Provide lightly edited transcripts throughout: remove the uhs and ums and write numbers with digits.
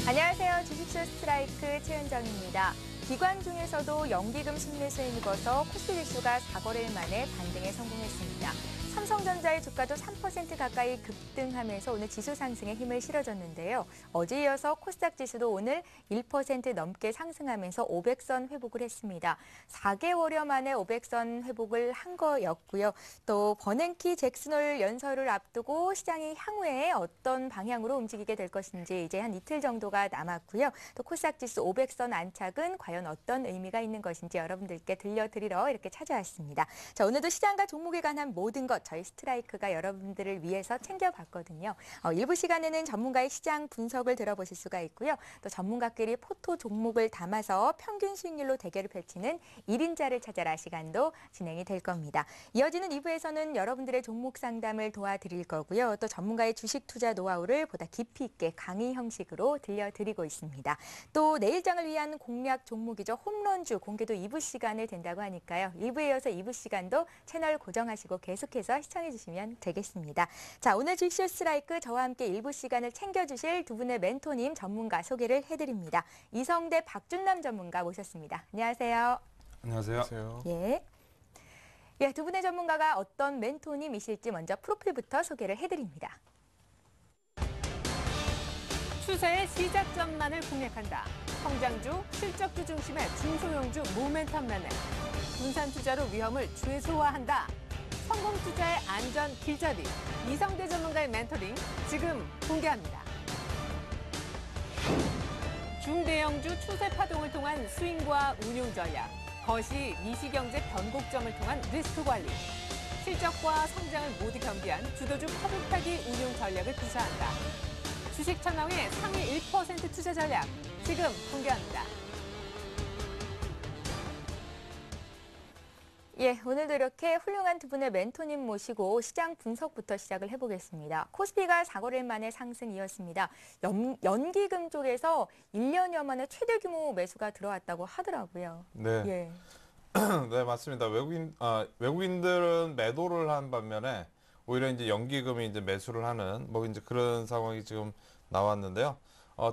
안녕하세요. 주식쇼 스트라이크 최은정입니다. 기관 중에서도 연기금 신매수에 힘입어서 코스피 지수가 4거래일 만에 반등에 성공했습니다. 삼성전자의 주가도 3% 가까이 급등하면서 오늘 지수 상승에 힘을 실어줬는데요. 어제 이어서 코스닥 지수도 오늘 1% 넘게 상승하면서 500선 회복을 했습니다. 4개월여 만에 500선 회복을 한 거였고요. 또 버냉키 잭슨홀 연설을 앞두고 시장이 향후에 어떤 방향으로 움직이게 될 것인지 이제 한 이틀 정도가 남았고요. 또 코스닥 지수 500선 안착은 과연 어떤 의미가 있는 것인지 여러분들께 들려드리러 이렇게 찾아왔습니다. 자, 오늘도 시장과 종목에 관한 모든 것 저희 스트라이크가 여러분들을 위해서 챙겨봤거든요. 일부 시간에는 전문가의 시장 분석을 들어보실 수가 있고요. 또 전문가끼리 포토 종목을 담아서 평균 수익률로 대결을 펼치는 1인자를 찾아라 시간도 진행이 될 겁니다. 이어지는 2부에서는 여러분들의 종목 상담을 도와드릴 거고요. 또 전문가의 주식 투자 노하우를 보다 깊이 있게 강의 형식으로 들려드리고 있습니다. 또 내일장을 위한 공략 종목이죠. 홈런주 공개도 2부 시간을 된다고 하니까요. 1부에 이어서 2부 시간도 채널 고정하시고 계속해서 시청해 주시면 되겠습니다. 자, 오늘 주식쇼 스트라이크 저와 함께 1부 시간을 챙겨주실 두 분의 멘토님 전문가 소개를 해드립니다. 이성대 박준남 전문가 모셨습니다. 안녕하세요. 안녕하세요. 예. 예, 두 분의 전문가가 어떤 멘토님이실지 먼저 프로필부터 소개를 해드립니다. 추세의 시작점만을 공략한다. 성장주, 실적주 중심의 중소형주 모멘텀 매매. 분산 투자로 위험을 최소화한다. 성공 투자의 안전 길잡이. 이성대 전문가의 멘토링 지금 공개합니다. 중대형주 추세 파동을 통한 스윙과 운용 전략. 거시 미시경제 변곡점을 통한 리스크 관리. 실적과 성장을 모두 겸비한 주도주 커브타기 운용 전략을 구사한다. 주식 천왕의 상위 1% 투자 전략 지금 공개합니다. 예, 오늘도 이렇게 훌륭한 두 분의 멘토님 모시고 시장 분석부터 시작을 해보겠습니다. 코스피가 4거래일 만에 상승이었습니다. 연기금 쪽에서 1년여 만에 최대 규모 매수가 들어왔다고 하더라고요. 네. 예. 네, 맞습니다. 외국인들은 매도를 한 반면에 오히려 이제 연기금이 이제 매수를 하는 이제 그런 상황이 지금 나왔는데요.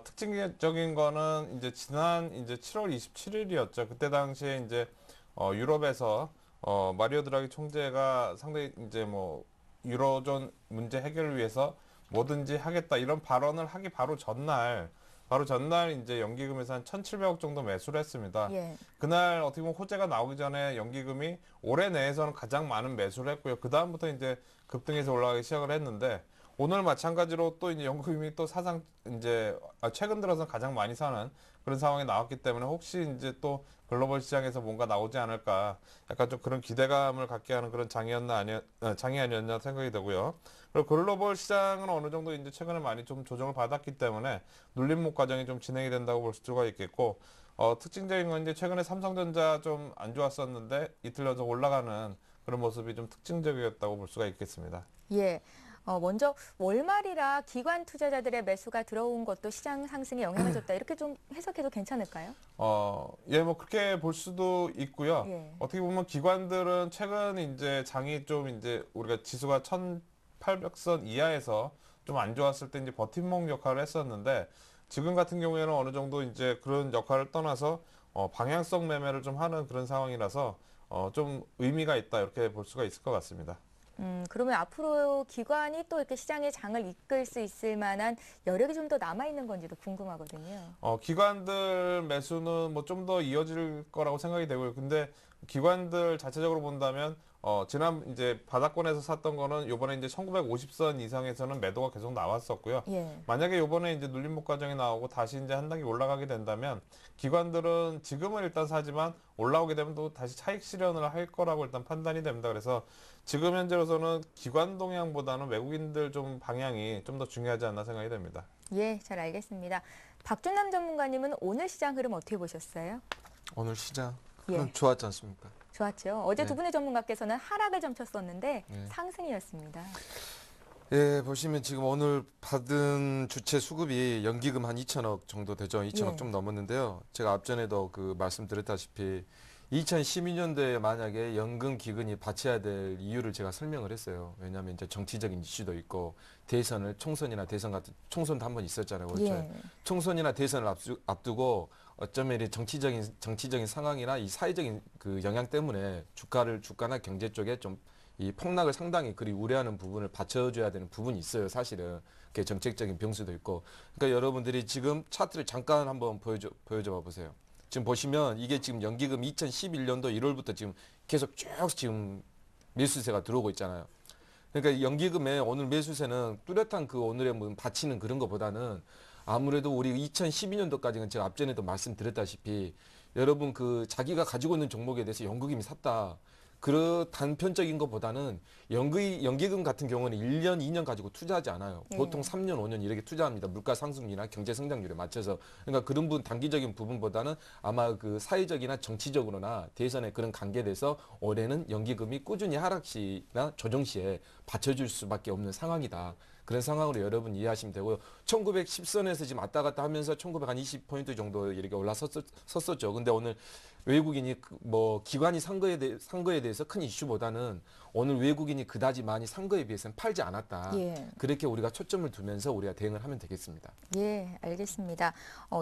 특징적인 거는 이제 지난 이제 7월 27일이었죠. 그때 당시에 이제 유럽에서 마리오 드라기 총재가 상당히 이제 유로존 문제 해결을 위해서 뭐든지 하겠다 이런 발언을 하기 바로 전날 이제 연기금에서 한 1,700억 정도 매수를 했습니다. 예. 그날 어떻게 보면 호재가 나오기 전에 연기금이 올해 내에서는 가장 많은 매수를 했고요. 그 다음부터 이제 급등해서 올라가기 시작을 했는데 오늘 마찬가지로 또 이제 연기금이 또 사상 이제 최근 들어서 가장 많이 사는 그런 상황이 나왔기 때문에 혹시 이제 또 글로벌 시장에서 뭔가 나오지 않을까 약간 좀 그런 기대감을 갖게 하는 그런 장이 아니었나 생각이 되고요. 그리고 글로벌 시장은 어느 정도 이제 최근에 많이 좀 조정을 받았기 때문에 눌림목 과정이 좀 진행이 된다고 볼 수가 있겠고 특징적인 건 이제 최근에 삼성전자 좀 안 좋았었는데 이틀 연속 올라가는 그런 모습이 좀 특징적이었다고 볼 수가 있겠습니다. 예. 먼저 월말이라 기관 투자자들의 매수가 들어온 것도 시장 상승에 영향을 줬다. 이렇게 좀 해석해도 괜찮을까요? 예, 그렇게 볼 수도 있고요. 예. 어떻게 보면 기관들은 최근 이제 장이 좀 이제 우리가 지수가 1,800선 이하에서 좀 안 좋았을 때 이제 버팀목 역할을 했었는데 지금 같은 경우에는 어느 정도 이제 그런 역할을 떠나서 방향성 매매를 좀 하는 그런 상황이라서 좀 의미가 있다 이렇게 볼 수가 있을 것 같습니다. 그러면 앞으로 기관이 또 이렇게 시장의 장을 이끌 수 있을 만한 여력이 좀 더 남아있는 건지도 궁금하거든요. 기관들 매수는 좀 더 이어질 거라고 생각이 되고요. 근데 기관들 자체적으로 본다면 지난 이제 바닥권에서 샀던 거는 요번에 이제 1950선 이상에서는 매도가 계속 나왔었고요. 예. 만약에 요번에 이제 눌림목 과정이 나오고 다시 이제 한 단계 올라가게 된다면 기관들은 지금은 일단 사지만 올라오게 되면 또 다시 차익 실현을 할 거라고 일단 판단이 됩니다. 그래서 지금 현재로서는 기관 동향보다는 외국인들 좀 방향이 좀 더 중요하지 않나 생각이 됩니다. 예, 잘 알겠습니다. 박준남 전문가님은 오늘 시장 흐름 어떻게 보셨어요? 오늘 시장 예. 흐름 좋았지 않습니까? 좋았죠. 어제 네. 두 분의 전문가께서는 하락을 점쳤었는데 네. 상승이었습니다. 예, 보시면 지금 오늘 받은 주체 수급이 연기금 한 2천억 정도 되죠. 2천억 예. 좀 넘었는데요. 제가 앞전에도 그 말씀드렸다시피 2012년도에 만약에 연금 기금이 바쳐야 될 이유를 제가 설명을 했어요. 왜냐하면 이제 정치적인 이슈도 있고 대선을 총선이나 대선 같은 총선도 한 번 있었잖아요. 그렇죠? 예. 총선이나 대선을 앞두고 어쩌면 이 정치적인 상황이나 이 사회적인 그 영향 때문에 주가나 경제 쪽에 좀 이 폭락을 상당히 그리 우려하는 부분을 받쳐줘야 되는 부분이 있어요. 사실은 그게 정책적인 변수도 있고. 그러니까 여러분들이 지금 차트를 잠깐 한번 보여줘 보세요. 지금 보시면 이게 지금 연기금 2011년도 1월부터 지금 계속 쭉 지금 매수세가 들어오고 있잖아요. 그러니까 연기금의 오늘 매수세는 뚜렷한 그 오늘의 뭐 바치는 그런 것보다는 아무래도 우리 2012년도까지는 제가 앞전에도 말씀드렸다시피 여러분 그 자기가 가지고 있는 종목에 대해서 연기금이 샀다. 그 단편적인 것보다는 연기금 같은 경우는 1년, 2년 가지고 투자하지 않아요. 예. 보통 3년, 5년 이렇게 투자합니다. 물가 상승률이나 경제 성장률에 맞춰서. 그러니까 그런 단기적인 부분보다는 아마 그 사회적이나 정치적으로나 대선의 그런 관계에 대해서 올해는 연기금이 꾸준히 하락시나 조정 시에 받쳐줄 수밖에 없는 상황이다. 그런 상황으로 여러분 이해하시면 되고요. 1910선에서 지금 왔다 갔다 하면서 1920포인트 정도 이렇게 올라섰었죠. 근데 오늘 외국인이 뭐 기관이 산 거에 대해서 큰 이슈보다는 오늘 외국인이 그다지 많이 산 거에 비해서는 팔지 않았다. 예. 그렇게 우리가 초점을 두면서 우리가 대응을 하면 되겠습니다. 예, 알겠습니다.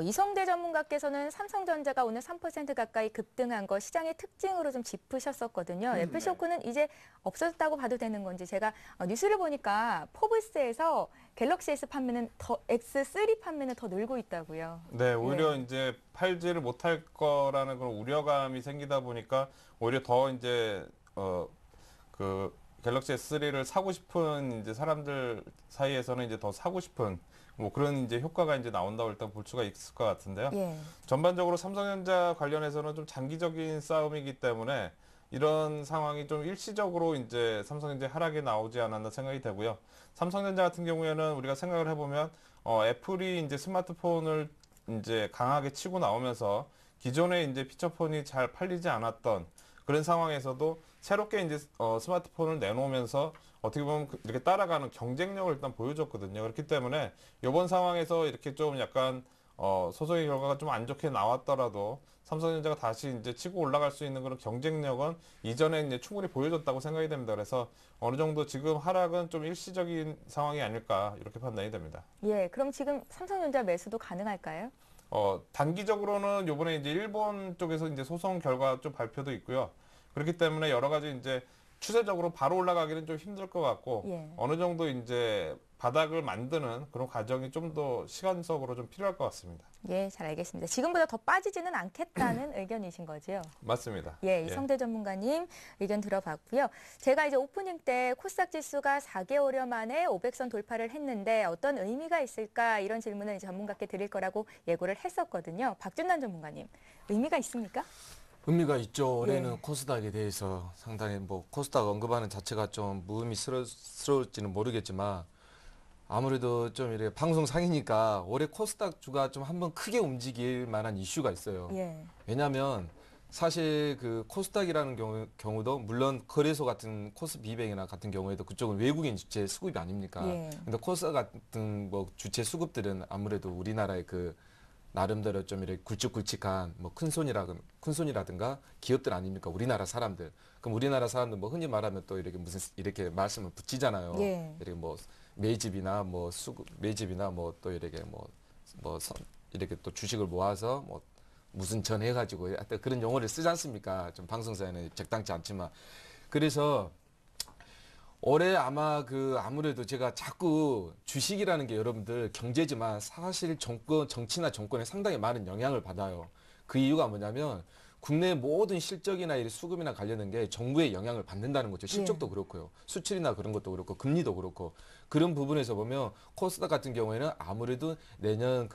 이성대 전문가께서는 삼성전자가 오늘 3% 가까이 급등한 거 시장의 특징으로 좀 짚으셨었거든요. 애플쇼크는 이제 없어졌다고 봐도 되는 건지 제가 뉴스를 보니까 포브스에서 갤럭시 S 판매는 X3 판매는 더 늘고 있다고요. 네, 오히려 이제 팔지를 못할 거라는 그런 우려감이 생기다 보니까 오히려 더 이제 그 갤럭시 S3를 사고 싶은 이제 사람들 사이에서는 이제 더 사고 싶은 뭐 그런 이제 효과가 이제 나온다고 일단 볼 수가 있을 것 같은데요. 예. 전반적으로 삼성전자 관련해서는 좀 장기적인 싸움이기 때문에 이런 상황이 좀 일시적으로 이제 삼성전자 하락이 나오지 않았나 생각이 되고요. 삼성전자 같은 경우에는 우리가 생각을 해보면 애플이 이제 스마트폰을 이제 강하게 치고 나오면서 기존에 이제 피처폰이 잘 팔리지 않았던 그런 상황에서도 새롭게 이제 스마트폰을 내놓으면서 어떻게 보면 이렇게 따라가는 경쟁력을 일단 보여줬거든요. 그렇기 때문에 이번 상황에서 이렇게 좀 약간 소송의 결과가 좀 안 좋게 나왔더라도 삼성전자가 다시 이제 치고 올라갈 수 있는 그런 경쟁력은 이전에 이제 충분히 보여줬다고 생각이 됩니다. 그래서 어느 정도 지금 하락은 좀 일시적인 상황이 아닐까 이렇게 판단이 됩니다. 예, 그럼 지금 삼성전자 매수도 가능할까요? 단기적으로는 요번에 이제 일본 쪽에서 이제 소송 결과 좀 발표도 있고요. 그렇기 때문에 여러 가지 이제 추세적으로 바로 올라가기는 좀 힘들 것 같고 예. 어느 정도 이제 바닥을 만드는 그런 과정이 좀 더 시간적으로 좀 필요할 것 같습니다. 예, 잘 알겠습니다. 지금보다 더 빠지지는 않겠다는 의견이신 거죠? 맞습니다. 예, 이성대 전문가님 의견 들어봤고요. 제가 이제 오프닝 때 코스닥 지수가 4개월여 만에 500선 돌파를 했는데 어떤 의미가 있을까 이런 질문을 이제 전문가께 드릴 거라고 예고를 했었거든요. 박준남 전문가님, 의미가 있습니까? 의미가 있죠. 올해는 예. 코스닥에 대해서 상당히 뭐 코스닥 언급하는 자체가 좀 무의미스러울지는 모르겠지만 아무래도 좀 이렇게 방송상이니까 올해 코스닥 주가 좀 한번 크게 움직일 만한 이슈가 있어요. 예. 왜냐하면 사실 그 코스닥이라는 경우도 물론 거래소 같은 코스피 200이나 같은 경우에도 그쪽은 외국인 주체 수급이 아닙니까? 예. 근데 코스닥 같은 뭐 주체 수급들은 아무래도 우리나라의 그 나름대로 좀 이렇게 굵직굵직한 뭐 큰손이라든가 기업들 아닙니까? 우리나라 사람들. 그럼 우리나라 사람들 뭐 흔히 말하면 또 이렇게 무슨 이렇게 말씀을 붙이잖아요. 예. 이렇게 뭐 매집이나 뭐 매집이나 뭐 또 이렇게 이렇게 또 주식을 모아서 뭐 무슨 전 해가지고 하여튼 그런 용어를 쓰지 않습니까? 좀 방송사에는 적당치 않지만 그래서 올해 아마 아무래도 제가 자꾸 주식이라는 게 여러분들 경제지만 사실 정치나 정권에 상당히 많은 영향을 받아요. 그 이유가 뭐냐면 국내 모든 실적이나 이 수급이나 관련된 게 정부의 영향을 받는다는 거죠. 실적도 그렇고요. 수출이나 그런 것도 그렇고 금리도 그렇고 그런 부분에서 보면 코스닥 같은 경우에는 아무래도 내년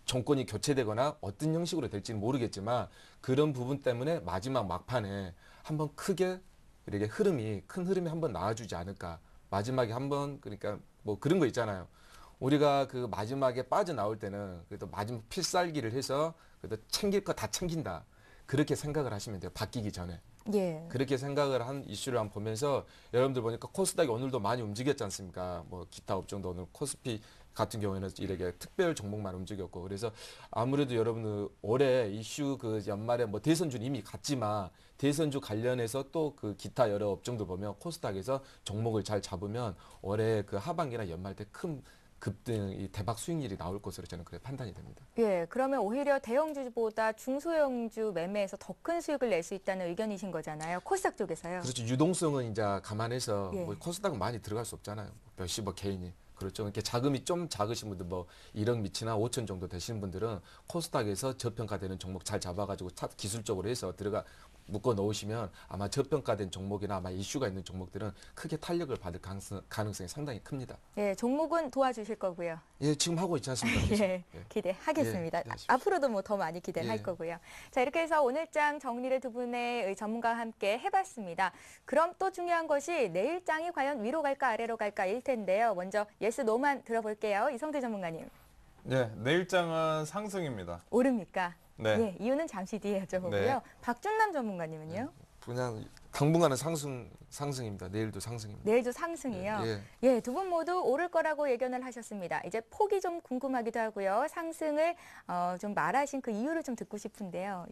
정권이 교체되거나 어떤 형식으로 될지는 모르겠지만 그런 부분 때문에 마지막 막판에 한번 크게 이렇게 큰 흐름이 한번 나와주지 않을까. 마지막에 한번 그러니까 뭐 그런 거 있잖아요. 우리가 그 마지막에 빠져나올 때는 그래도 마지막 필살기를 해서 그래도 챙길 거 다 챙긴다. 그렇게 생각을 하시면 돼요. 바뀌기 전에. 예. 그렇게 생각을 한 이슈를 한번 보면서 여러분들 보니까 코스닥이 오늘도 많이 움직였지 않습니까? 뭐 기타 업종도 오늘 코스피 같은 경우에는 이렇게 특별 종목만 움직였고 그래서 아무래도 여러분들 올해 이슈 그 연말에 뭐 대선주는 이미 갔지만 대선주 관련해서 또 그 기타 여러 업종들 보면 코스닥에서 종목을 잘 잡으면 올해 그 하반기나 연말 때 큰 급등 이 대박 수익률이 나올 것으로 저는 그렇게 판단이 됩니다. 예, 그러면 오히려 대형주보다 중소형주 매매에서 더 큰 수익을 낼 수 있다는 의견이신 거잖아요. 코스닥 쪽에서요. 그렇죠. 유동성은 이제 감안해서 예. 뭐 코스닥은 많이 들어갈 수 없잖아요. 몇십억 개인이. 그렇죠. 이렇게 자금이 좀 작으신 분들 뭐 1억 미치나 5천 정도 되시는 분들은 코스닥에서 저평가되는 종목 잘 잡아가지고 기술적으로 해서 들어가 묶어 놓으시면 아마 저평가된 종목이나 아마 이슈가 있는 종목들은 크게 탄력을 받을 가능성이 상당히 큽니다. 예, 종목은 도와주실 거고요. 예, 지금 하고 있지 않습니까? 계속. 예, 기대하겠습니다. 예, 기대하십시오. 앞으로도 뭐 더 많이 기대를 할 예. 거고요. 자, 이렇게 해서 오늘장 정리를 두 분의 전문가와 함께 해봤습니다. 그럼 또 중요한 것이 내일장이 과연 위로 갈까 아래로 갈까일 텐데요. 먼저 예스 노만 들어볼게요. 이성대 전문가님. 네, 내일장은 상승입니다. 오릅니까? 네. 예, 이유는 잠시 뒤에 여쭤보고요. 네. 박준남 전문가님은요? 그냥 당분간은 상승입니다. 내일도 상승입니다. 내일도 상승이요. 예. 예, 두 분 모두 오를 거라고 예견을 하셨습니다. 이제 폭이 좀 궁금하기도 하고요. 상승을 좀 말하신 그 이유를 좀 듣고 싶은데요.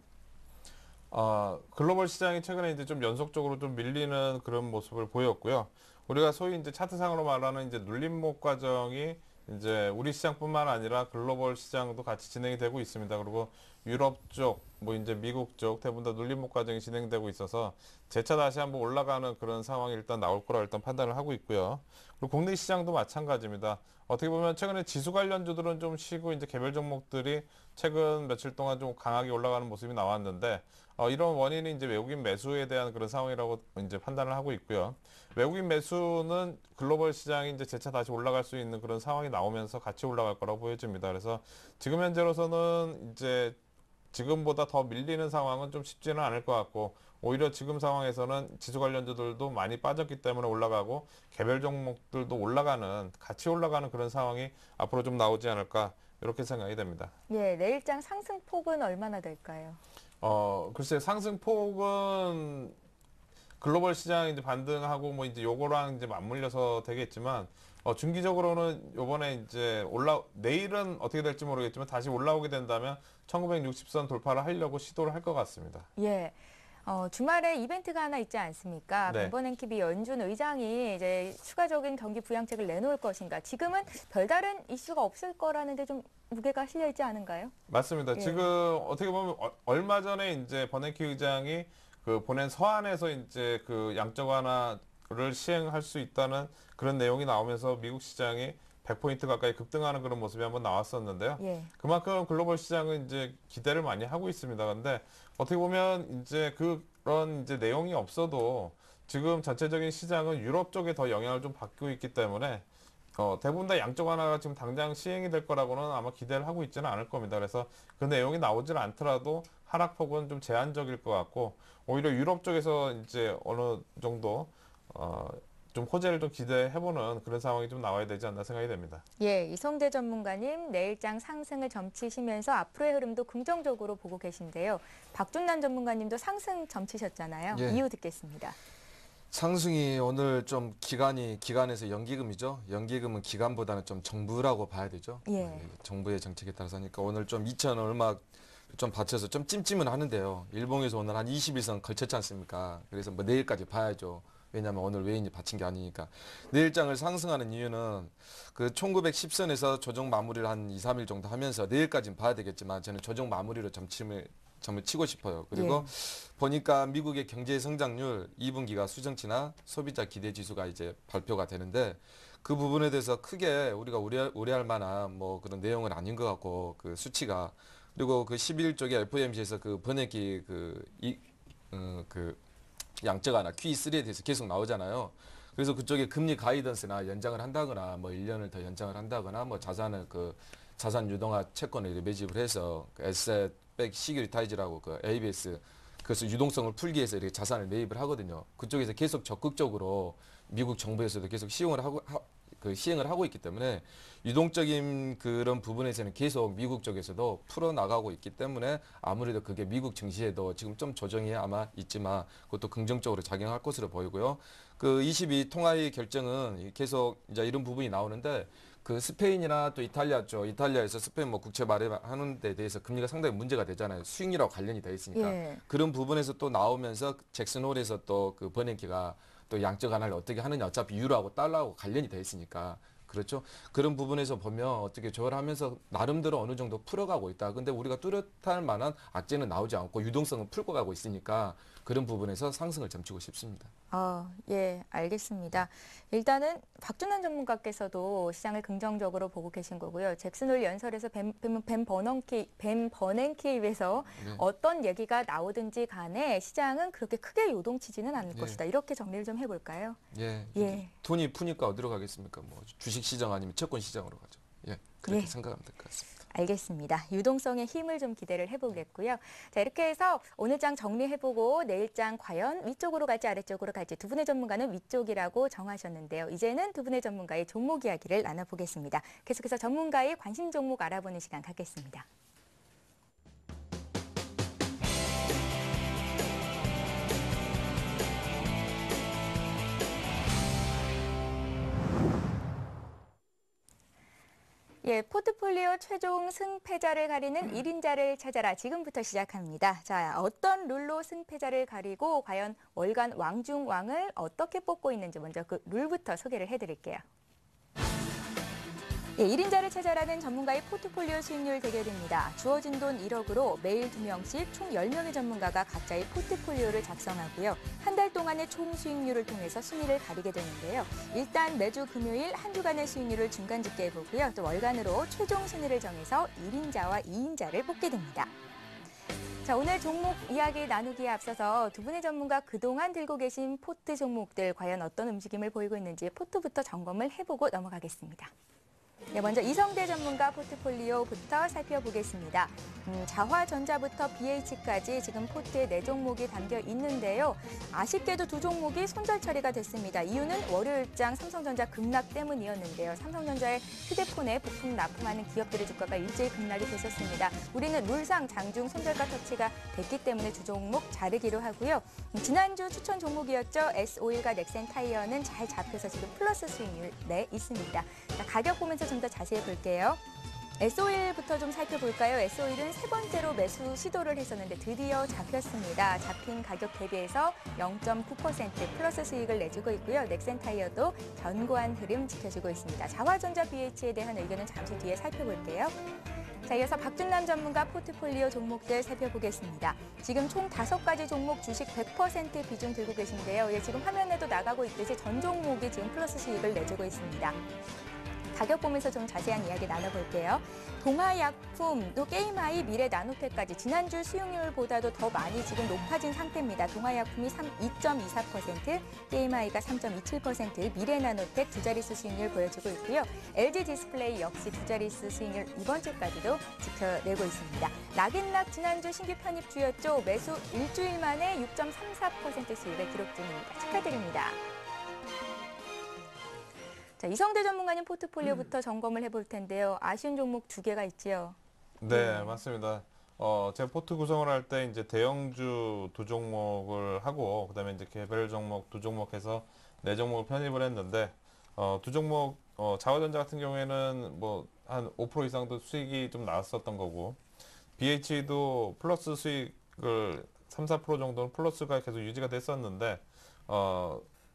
글로벌 시장이 최근에 이제 좀 연속적으로 좀 밀리는 그런 모습을 보였고요. 우리가 소위 이제 차트상으로 말하는 이제 눌림목 과정이 이제 우리 시장뿐만 아니라 글로벌 시장도 같이 진행이 되고 있습니다. 그리고 유럽 쪽, 뭐 이제 미국 쪽 대부분 다 눌림목 과정이 진행되고 있어서 재차 다시 한번 올라가는 그런 상황이 일단 나올 거라 일단 판단을 하고 있고요. 그리고 국내 시장도 마찬가지입니다. 어떻게 보면 최근에 지수 관련주들은 좀 쉬고 이제 개별 종목들이 최근 며칠 동안 좀 강하게 올라가는 모습이 나왔는데 이런 원인이 이제 외국인 매수에 대한 그런 상황이라고 이제 판단을 하고 있고요. 외국인 매수는 글로벌 시장이 이제 재차 다시 올라갈 수 있는 그런 상황이 나오면서 같이 올라갈 거라고 보여집니다. 그래서 지금 현재로서는 이제 지금보다 더 밀리는 상황은 좀 쉽지는 않을 것 같고 오히려 지금 상황에서는 지수 관련주들도 많이 빠졌기 때문에 올라가고 개별 종목들도 올라가는 같이 올라가는 그런 상황이 앞으로 좀 나오지 않을까 이렇게 생각이 됩니다. 예, 내일장 상승폭은 얼마나 될까요? 글쎄 상승폭은 글로벌 시장이 이제 반등하고 뭐 이제 요거랑 이제 맞물려서 되겠지만 중기적으로는 요번에 이제 내일은 어떻게 될지 모르겠지만 다시 올라오게 된다면 1960선 돌파를 하려고 시도를 할 것 같습니다. 예. 주말에 이벤트가 하나 있지 않습니까? 네. 강번NKB 연준 의장이 이제 추가적인 경기 부양책을 내놓을 것인가? 지금은 별다른 이슈가 없을 거라는데 좀 무게가 실려 있지 않은가요? 맞습니다. 예. 지금 어떻게 보면 얼마 전에 이제 버냉키 의장이 그 보낸 서한에서 이제 그 양적 완화를 시행할 수 있다는 그런 내용이 나오면서 미국 시장이 100포인트 가까이 급등하는 그런 모습이 한번 나왔었는데요. 예. 그만큼 글로벌 시장은 이제 기대를 많이 하고 있습니다. 근데 어떻게 보면 이제 그런 이제 내용이 없어도 지금 전체적인 시장은 유럽 쪽에 더 영향을 좀 받고 있기 때문에 대부분 다 양적 완화가 지금 당장 시행이 될 거라고는 아마 기대를 하고 있지는 않을 겁니다. 그래서 그 내용이 나오질 않더라도 하락폭은 좀 제한적일 것 같고 오히려 유럽 쪽에서 이제 어느 정도 좀 호재를 좀 기대해보는 그런 상황이 좀 나와야 되지 않나 생각이 됩니다. 예, 이성대 전문가님 내일장 상승을 점치시면서 앞으로의 흐름도 긍정적으로 보고 계신데요. 박준남 전문가님도 상승 점치셨잖아요. 예. 이유 듣겠습니다. 상승이 오늘 좀 기간에서 연기금이죠. 연기금은 기간보다는 좀 정부라고 봐야 되죠. 예. 정부의 정책에 따라서 하니까 오늘 좀 2천 얼마 좀 받쳐서 좀 찜찜은 하는데요. 일봉에서 오늘 한 20일선 걸쳤지 않습니까? 그래서 뭐 내일까지 봐야죠. 왜냐하면 오늘 외인이 받친 게 아니니까. 내일장을 상승하는 이유는 그 1910선에서 조정 마무리를 한 2, 3일 정도 하면서 내일까지는 봐야 되겠지만 저는 조정 마무리로 점을 치고 싶어요. 그리고 보니까 미국의 경제 성장률 2분기가 수정치나 소비자 기대 지수가 이제 발표가 되는데 그 부분에 대해서 크게 우리가 우려할 만한 뭐 그런 내용은 아닌 것 같고 그 수치가 그리고 그 11일 쪽에 FOMC에서 그 번역기 그 양적 완화 Q3에 대해서 계속 나오잖아요. 그래서 그쪽에 금리 가이던스나 연장을 한다거나 뭐 1년을 더 연장을 한다거나 뭐 자산 유동화 채권을 매집을 해서 그 에셋 백 시큐리타이즈라고 그 ABS 그래서 유동성을 풀기 위해서 이렇게 자산을 매입을 하거든요. 그쪽에서 계속 적극적으로 미국 정부에서도 계속 시행을 하고 있기 때문에 유동적인 그런 부분에서는 계속 미국 쪽에서도 풀어나가고 있기 때문에 아무래도 그게 미국 증시에도 지금 좀 조정이 아마 있지만 그것도 긍정적으로 작용할 것으로 보이고요. 그 22 통화의 결정은 계속 이제 이런 부분이 나오는데 그 스페인이나 또 이탈리아 쪽, 이탈리아에서 스페인 뭐 국채 발행하는 데 대해서 금리가 상당히 문제가 되잖아요. 수익률하고 관련이 돼 있으니까. 예. 그런 부분에서 또 나오면서 잭슨홀에서 또 그 버냉키가 또 양적 완화를 어떻게 하느냐. 어차피 유로하고 달러하고 관련이 돼 있으니까. 그렇죠. 그런 부분에서 보면 어떻게 조율하면서 나름대로 어느 정도 풀어가고 있다. 근데 우리가 뚜렷할 만한 악재는 나오지 않고 유동성은 풀고 가고 있으니까 그런 부분에서 상승을 점치고 싶습니다. 예, 알겠습니다. 일단은 박준환 전문가께서도 시장을 긍정적으로 보고 계신 거고요. 잭슨홀 연설에서 벤 버냉키에 의해서 네. 어떤 얘기가 나오든지 간에 시장은 그렇게 크게 요동치지는 않을 예. 것이다. 이렇게 정리를 좀 해볼까요? 예. 예. 돈이 푸니까 어디로 가겠습니까? 뭐 주식 시장 아니면 채권 시장으로 가죠. 예. 그렇게 예. 생각하면 될 것 같습니다. 알겠습니다. 유동성의 힘을 좀 기대를 해보겠고요. 자, 이렇게 해서 오늘 장 정리해보고 내일 장 과연 위쪽으로 갈지 아래쪽으로 갈지 두 분의 전문가는 위쪽이라고 정하셨는데요. 이제는 두 분의 전문가의 종목 이야기를 나눠보겠습니다. 계속해서 전문가의 관심 종목 알아보는 시간 갖겠습니다. 예, 포트폴리오 최종 승패자를 가리는 1인자를 찾아라. 지금부터 시작합니다. 자, 어떤 룰로 승패자를 가리고 과연 월간 왕중왕을 어떻게 뽑고 있는지 먼저 그 룰부터 소개를 해드릴게요. 예, 1인자를 찾아라는 전문가의 포트폴리오 수익률 대결입니다. 주어진 돈 1억으로 매일 2명씩 총 10명의 전문가가 각자의 포트폴리오를 작성하고요. 한 달 동안의 총 수익률을 통해서 순위를 가리게 되는데요. 일단 매주 금요일 한 주간의 수익률을 중간 집계해보고요. 또 월간으로 최종 순위를 정해서 1인자와 2인자를 뽑게 됩니다. 자, 오늘 종목 이야기 나누기에 앞서서 두 분의 전문가 그동안 들고 계신 포트 종목들 과연 어떤 움직임을 보이고 있는지 포트부터 점검을 해보고 넘어가겠습니다. 네, 먼저 이성대 전문가 포트폴리오부터 살펴보겠습니다. 자화전자부터 BH까지 지금 포트에 4종목이 담겨 있는데요. 아쉽게도 두 종목이 손절 처리가 됐습니다. 이유는 월요일장 삼성전자 급락 때문이었는데요. 삼성전자의 휴대폰에 부품 납품하는 기업들의 주가가 일제히 급락이 됐었습니다. 우리는 룰상 장중 손절가 터치가 됐기 때문에 주 종목 자르기로 하고요. 지난주 추천 종목이었죠. S-오일과 넥센타이어는 잘 잡혀서 지금 플러스 수익률 내 있습니다. 자, 가격 보면서 좀 더 자세히 볼게요. S-오일부터 좀 살펴볼까요? S-오일은 세 번째로 매수 시도를 했었는데 드디어 잡혔습니다. 잡힌 가격 대비해서 0.9% 플러스 수익을 내주고 있고요. 넥센타이어도 견고한 흐름 지켜주고 있습니다. 자화전자 BH에 대한 의견은 잠시 뒤에 살펴볼게요. 자, 이어서 박준남 전문가 포트폴리오 종목들 살펴보겠습니다. 지금 총 5가지 종목 주식 100% 비중 들고 계신데요. 예, 지금 화면에도 나가고 있듯이 전 종목이 지금 플러스 수익을 내주고 있습니다. 가격 보면서 좀 자세한 이야기 나눠볼게요. 동아약품, 또 게임아이, 미래나노텍까지 지난주 수익률보다도 더 많이 지금 높아진 상태입니다. 동아약품이 2.24%, 게임아이가 3.27%, 미래나노텍 두 자릿수 수익률 보여주고 있고요. LG디스플레이 역시 두 자릿수 수익률 이번 주까지도 지켜내고 있습니다. 락앤락 지난주 신규 편입주였죠. 매수 일주일 만에 6.34% 수익을 기록 중입니다. 축하드립니다. 자, 이성대 전문가님 포트폴리오부터 점검을 해볼 텐데요. 아쉬운 종목 2개가 있지요. 네, 맞습니다. 제가 포트 구성을 할 때 이제 대형주 2종목을 하고 그다음에 이제 개별 종목 2종목 해서 4종목을 편입을 했는데 2종목 자화전자 같은 경우에는 뭐 한 5% 이상도 수익이 좀 나왔었던 거고 BH도 플러스 수익을 3-4% 정도는 플러스가 계속 유지가 됐었는데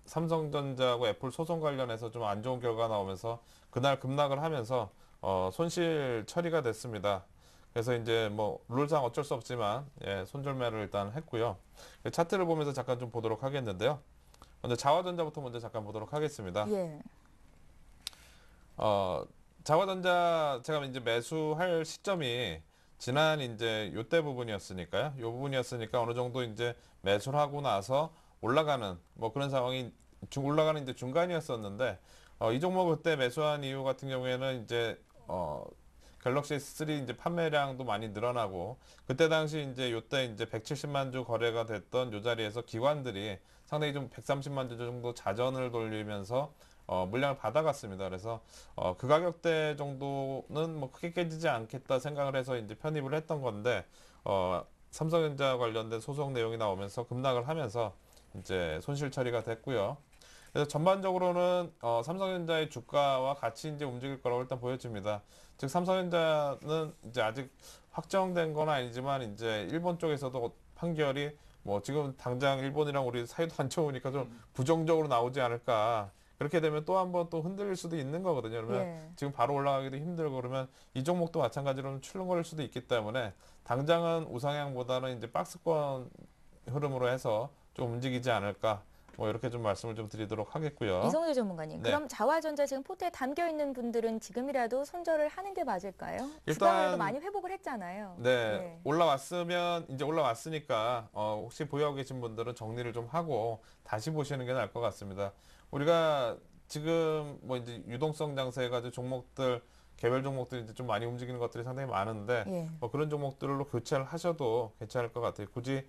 삼성전자하고 애플 소송 관련해서 좀 안 좋은 결과가 나오면서 그날 급락을 하면서 손실 처리가 됐습니다. 그래서 이제 뭐 룰상 어쩔 수 없지만 손절매를 일단 했고요. 차트를 보면서 잠깐 좀 보도록 하겠는데요. 먼저 자화전자부터 먼저 잠깐 보도록 하겠습니다. 예. 자화전자 제가 이제 매수할 시점이 지난 이제 요때 부분이었으니까요. 요 부분이었으니까 어느 정도 이제 매수를 하고 나서 올라가는 뭐 그런 상황이 올라가는 이제 중간이었었는데 이 종목 그때 매수한 이유 같은 경우에는 이제 갤럭시 S3 이제 판매량도 많이 늘어나고 그때 당시 이제 요때 이제 170만 주 거래가 됐던 요 자리에서 기관들이 상당히 좀 130만 주 정도 자전을 돌리면서 물량을 받아갔습니다. 그래서 그 가격대 정도는 뭐 크게 깨지지 않겠다 생각을 해서 이제 편입을 했던 건데 삼성전자 관련된 소송 내용이 나오면서 급락을 하면서 이제 손실 처리가 됐고요. 그래서 전반적으로는 삼성전자의 주가와 같이 이제 움직일 거라고 일단 보여집니다. 즉 삼성전자는 이제 아직 확정된 건 아니지만 이제 일본 쪽에서도 판결이 뭐 지금 당장 일본이랑 우리 사이도 안 좋으니까 좀 부정적으로 나오지 않을까. 그렇게 되면 또 한 번 또 흔들릴 수도 있는 거거든요. 그러면 예. 지금 바로 올라가기도 힘들고 그러면 이 종목도 마찬가지로 출렁거릴 수도 있기 때문에 당장은 우상향보다는 이제 박스권 흐름으로 해서 좀 움직이지 않을까. 뭐 이렇게 좀 말씀을 좀 드리도록 하겠고요. 이성재 전문가님, 네. 그럼 자화전자 지금 포트에 담겨 있는 분들은 지금이라도 손절을 하는 게 맞을까요? 일단- 주가도 많이 회복을 했잖아요. 네, 예. 올라왔으면 이제 올라왔으니까 혹시 보유하고 계신 분들은 정리를 좀 하고 다시 보시는 게 나을 것 같습니다. 우리가 지금 뭐 이제 유동성 장세해가지고 종목들 개별 종목들이 이제 좀 많이 움직이는 것들이 상당히 많은데 예. 뭐 그런 종목들로 교체를 하셔도 괜찮을 것 같아요. 굳이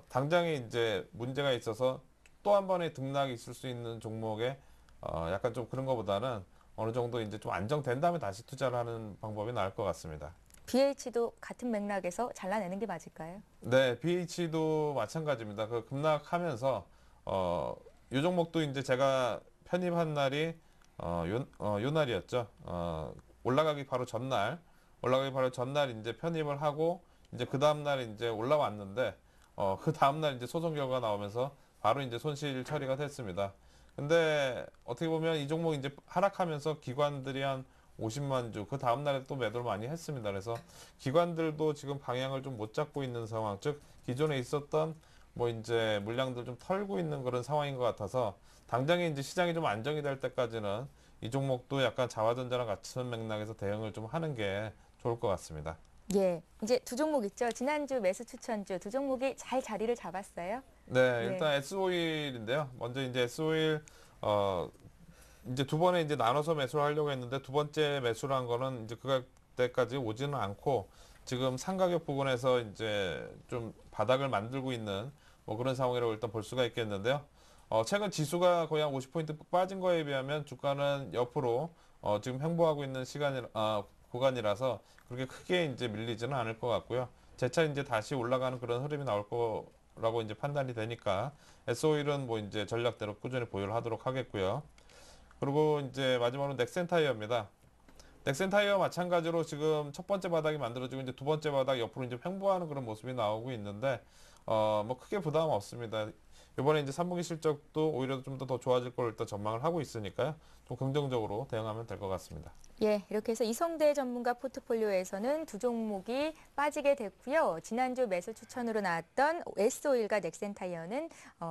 당장에 이제 문제가 있어서 또 한 번의 등락이 있을 수 있는 종목에 약간 좀 그런 것보다는 어느 정도 이제 좀 안정된 다음에 다시 투자를 하는 방법이 나을 것 같습니다. BH도 같은 맥락에서 잘라내는 게 맞을까요? 네, BH도 마찬가지입니다. 그 급락하면서 이 종목도 이제 제가 편입한 날이 요 날이었죠. 올라가기 바로 전날 이제 편입을 하고 이제 그 다음 날 이제 올라왔는데 그 다음 날 이제 소송 결과가 나오면서 바로 이제 손실 처리가 됐습니다. 근데 어떻게 보면 이 종목 이제 하락하면서 기관들이 한 50만 주, 그 다음 날에 또 매도를 많이 했습니다. 그래서 기관들도 지금 방향을 좀 못 잡고 있는 상황, 즉 기존에 있었던 뭐 이제 물량들 좀 털고 있는 그런 상황인 것 같아서 당장에 이제 시장이 좀 안정이 될 때까지는 이 종목도 약간 자화전자랑 같은 맥락에서 대응을 좀 하는 게 좋을 것 같습니다. 예. 이제 두 종목 있죠. 지난주 매수 추천주 두 종목이 잘 자리를 잡았어요. 네, 일단 S-오일인데요. 먼저 이제 S-오일 이제 두 번에 이제 나눠서 매수를 하려고 했는데 두 번째 매수를 한 거는 이제 그 가격대까지 오지는 않고 지금 상가격 부근에서 이제 좀 바닥을 만들고 있는 뭐 그런 상황이라고 일단 볼 수가 있겠는데요. 최근 지수가 거의 한 50포인트 빠진 거에 비하면 주가는 옆으로 지금 횡보하고 있는 구간이라서 그렇게 크게 이제 밀리지는 않을 것 같고요. 재차 이제 다시 올라가는 그런 흐름이 나올 거라고 이제 판단이 되니까 S-오일은 뭐 이제 전략대로 꾸준히 보유를 하도록 하겠고요. 그리고 이제 마지막으로 넥센타이어입니다. 넥센타이어 마찬가지로 지금 첫 번째 바닥이 만들어지고 이제 두 번째 바닥 옆으로 이제 횡보하는 그런 모습이 나오고 있는데 뭐 크게 부담 없습니다. 이번에 이제 3분기 실적도 오히려 좀 더 좋아질 걸 일단 전망을 하고 있으니까요. 좀 긍정적으로 대응하면 될 것 같습니다. 예, 이렇게 해서 이성대 전문가 포트폴리오에서는 두 종목이 빠지게 됐고요. 지난주 매수 추천으로 나왔던 S-오일과 넥센타이어는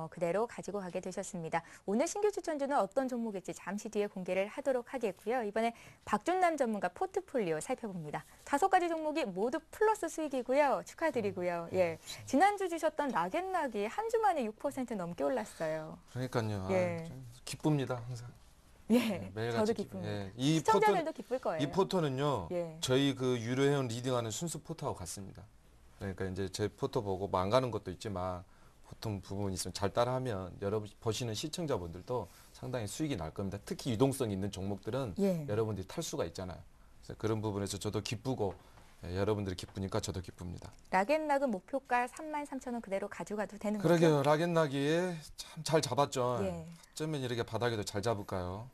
그대로 가지고 가게 되셨습니다. 오늘 신규 추천주는 어떤 종목일지 잠시 뒤에 공개를 하도록 하겠고요. 이번에 박준남 전문가 포트폴리오 살펴봅니다. 5가지 종목이 모두 플러스 수익이고요. 축하드리고요. 예, 지난주 주셨던 락앤락이 한 주 만에 6% 넘게 올랐어요. 그러니까요. 예. 좀 기쁩니다 항상. 예, 매일같이 저도 기쁩니다. 기쁩니다. 예. 이 시청자들도 기쁠 거예요. 이 포토는요. 예. 저희 그 유료회원 리딩하는 순수 포토하고 같습니다. 그러니까 이제 제 포토 보고 뭐 안 가는 것도 있지만 보통 부분 있으면 잘 따라하면 여러분 보시는 시청자분들도 상당히 수익이 날 겁니다. 특히 유동성 있는 종목들은 예. 여러분들이 탈 수가 있잖아요. 그래서 그런 부분에서 저도 기쁘고 여러분들이 기쁘니까 저도 기쁩니다. 락앤락은 목표가 33,000원 그대로 가져가도 되는 거죠? 그러게요. 락앤락이 참 잘 잡았죠. 예. 어쩌면 이렇게 바닥에도 잘 잡을까요?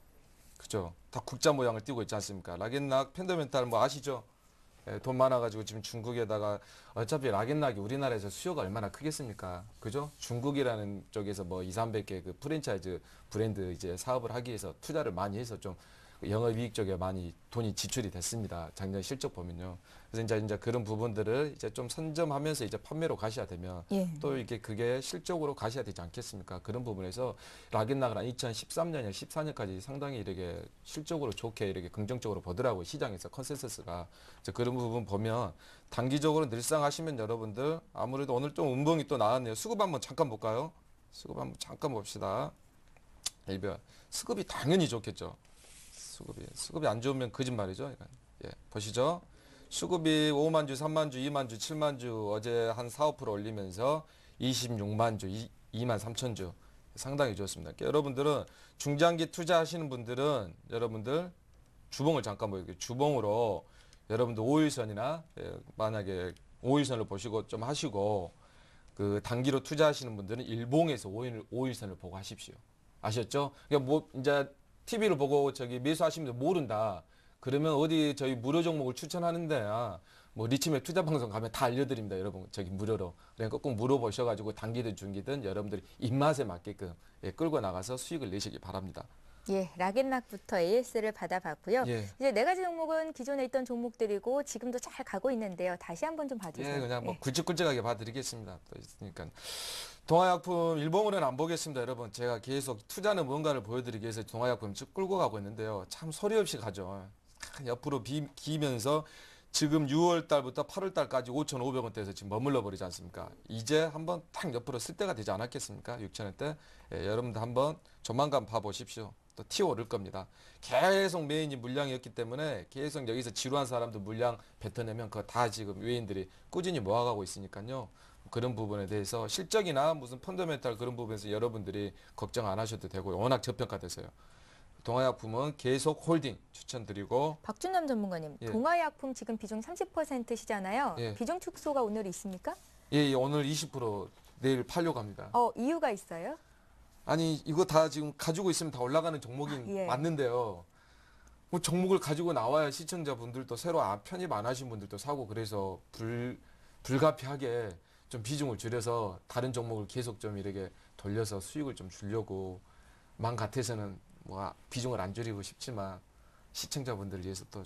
그죠? 다 국자 모양을 띠고 있지 않습니까? 락앤락 팬더멘탈 뭐 아시죠? 예, 돈 많아가지고 지금 중국에다가 어차피 락앤락이 우리나라에서 수요가 얼마나 크겠습니까? 그죠? 중국이라는 쪽에서 뭐 200~300개 그 프랜차이즈 브랜드 이제 사업을 하기 위해서 투자를 많이 해서 좀 영업이익 쪽에 많이 돈이 지출이 됐습니다. 작년 실적 보면요. 그래서 이제 그런 부분들을 이제 좀 선점하면서 이제 판매로 가셔야 되면 예. 또 이게 그게 실적으로 가셔야 되지 않겠습니까? 그런 부분에서 락앤락은 2013년에 14년까지 상당히 이렇게 실적으로 좋게 이렇게 긍정적으로 보더라고요. 시장에서 컨센서스가. 그런 부분 보면 단기적으로 늘상 하시면 여러분들 아무래도 오늘 좀 운봉이 또 나왔네요. 수급 한번 잠깐 볼까요? 수급 한번 잠깐 봅시다. 수급이 당연히 좋겠죠. 수급이 안 좋으면 거짓말이죠. 예, 보시죠. 수급이 5만 주, 3만 주, 2만 주, 7만 주 어제 한 4, 5% 올리면서 26만 주, 2만 3천 주 상당히 좋습니다. 그러니까 여러분들은 중장기 투자하시는 분들은 여러분들 주봉을 잠깐 보여드릴게요. 주봉으로 여러분들 5일선이나 만약에 5일선을 보시고 좀 하시고 그 단기로 투자하시는 분들은 일봉에서 5일선을 보고 하십시오. 아셨죠? 그러니까 뭐 이제 TV를 보고 저기 매수하시면 모른다. 그러면 어디 저희 무료 종목을 추천하는데 뭐 리치맥 투자 방송 가면 다 알려드립니다, 여러분. 저기 무료로. 그러니까 꼭 물어보셔가지고 단기든 중기든 여러분들이 입맛에 맞게끔 예, 끌고 나가서 수익을 내시기 바랍니다. 예, 락앤락부터 AS를 받아봤고요. 예. 이제 네 가지 종목은 기존에 있던 종목들이고 지금도 잘 가고 있는데요. 다시 한번 좀 봐주세요. 예, 그냥 뭐 예. 굵직굵직하게 봐드리겠습니다. 또 있으니까. 동아약품 일봉으로는 안 보겠습니다, 여러분. 제가 계속 투자는 뭔가를 보여드리기 위해서 동아약품 쭉 끌고 가고 있는데요. 참 소리 없이 가죠. 옆으로 기면서 지금 6월 달부터 8월 달까지 5,500원대에서 지금 머물러 버리지 않습니까? 이제 한번 탁 옆으로 쓸 때가 되지 않았겠습니까? 6,000원대. 예, 여러분들 한번 조만간 봐보십시오. 또 튀어오를 겁니다. 계속 메인이 물량이었기 때문에 계속 여기서 지루한 사람들 물량 뱉어내면 그거 다 지금 외인들이 꾸준히 모아가고 있으니까요. 그런 부분에 대해서 실적이나 무슨 펀더멘탈 그런 부분에서 여러분들이 걱정 안 하셔도 되고요. 워낙 저평가돼서요. 동아약품은 계속 홀딩 추천드리고 박준남 전문가님, 예. 동아약품 지금 비중 30%시잖아요. 예. 비중 축소가 오늘 있습니까? 예, 오늘 20% 내일 팔려고 합니다. 이유가 있어요? 아니 이거 다 지금 가지고 있으면 다 올라가는 종목이 예. 맞는데요. 뭐 종목을 가지고 나와야 시청자분들도 새로 편입 안 하신 분들도 사고 그래서 불가피하게 좀 비중을 줄여서 다른 종목을 계속 좀 이렇게 돌려서 수익을 좀 주려고 맘 같아서는 뭐 비중을 안 줄이고 싶지만 시청자분들을 위해서 또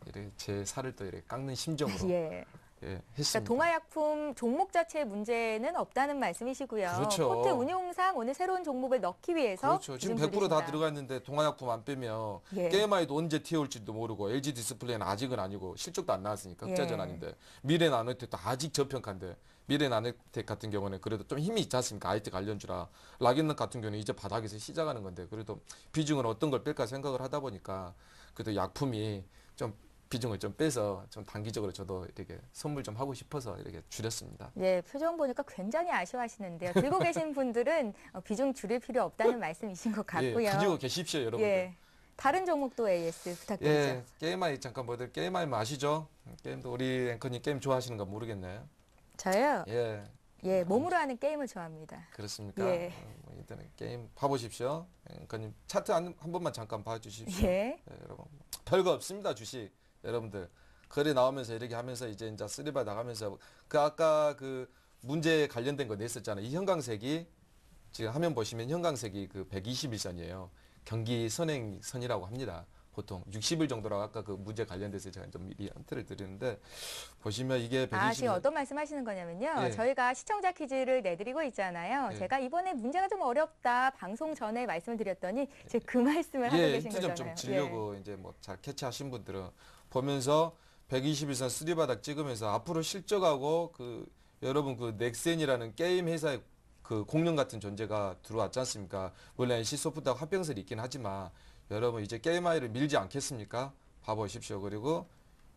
이렇게 제 살을 또 이렇게 깎는 심정으로 예. 예, 그러니까 했습니다. 동아약품 종목 자체의 문제는 없다는 말씀이시고요. 그렇죠. 포트 운용상 오늘 새로운 종목을 넣기 위해서 그렇죠. 지금 비중 100% 다 줄이신다. 들어가 있는데 동아약품 안 빼면 예. 게임아이도 언제 튀어올지도 모르고 LG 디스플레이는 아직은 아니고 실적도 안 나왔으니까 흑자전 예. 아닌데 미래나노텍도 아직 저평가인데 미래나노텍 같은 경우는 그래도 좀 힘이 있지 않습니까? IT 관련주라 락앤락 같은 경우는 이제 바닥에서 시작하는 건데 그래도 비중을 어떤 걸 뺄까 생각을 하다 보니까 그래도 약품이 좀 비중을 좀 빼서 좀 단기적으로 저도 이렇게 선물 좀 하고 싶어서 이렇게 줄였습니다. 네, 표정 보니까 굉장히 아쉬워하시는데요. 들고 계신 분들은 비중 줄일 필요 없다는 말씀이신 것 같고요. 예, 가지고 계십시오, 여러분들. 예. 다른 종목도 AS 부탁드리죠. 예, 게임아이 잠깐 뭐들 게임아이 아시죠? 게임도 우리 앵커님 게임 좋아하시는 거 모르겠네요. 저요? 예, 예, 몸으로 하는 게임을 좋아합니다. 그렇습니까? 예. 뭐 인터넷 게임 봐보십시오. 앵커님 차트 한 번만 잠깐 봐주십시오. 예. 예, 여러분 별거 없습니다 주식 여러분들 거래 나오면서 이렇게 하면서 이제 쓰리바 나가면서 그 아까 그 문제 관련된 거 냈었잖아요. 이 형광색이 지금 화면 보시면 형광색이 그 121선이에요. 경기 선행선이라고 합니다. 보통 60일 정도라고 아까 그 문제 관련돼서 제가 좀 미리 힌트를 드리는데 보시면 이게 120일 지금 어떤 말씀하시는 거냐면요. 예. 저희가 시청자 퀴즈를 내드리고 있잖아요. 예. 제가 이번에 문제가 좀 어렵다 방송 전에 말씀을 드렸더니 제가 그 말씀을 하고 예, 계신 힌트 거잖아요. 좀 주려고 이제 뭐 잘 캐치하신 분들은 보면서 121선 쓰리바닥 찍으면서 앞으로 실적하고 그 여러분 그 넥센이라는 게임 회사의 그 공룡 같은 존재가 들어왔지 않습니까? 원래 NC소프트하고 합병설이 있긴 하지만 여러분 이제 게임 아이를 밀지 않겠습니까? 봐보십시오. 그리고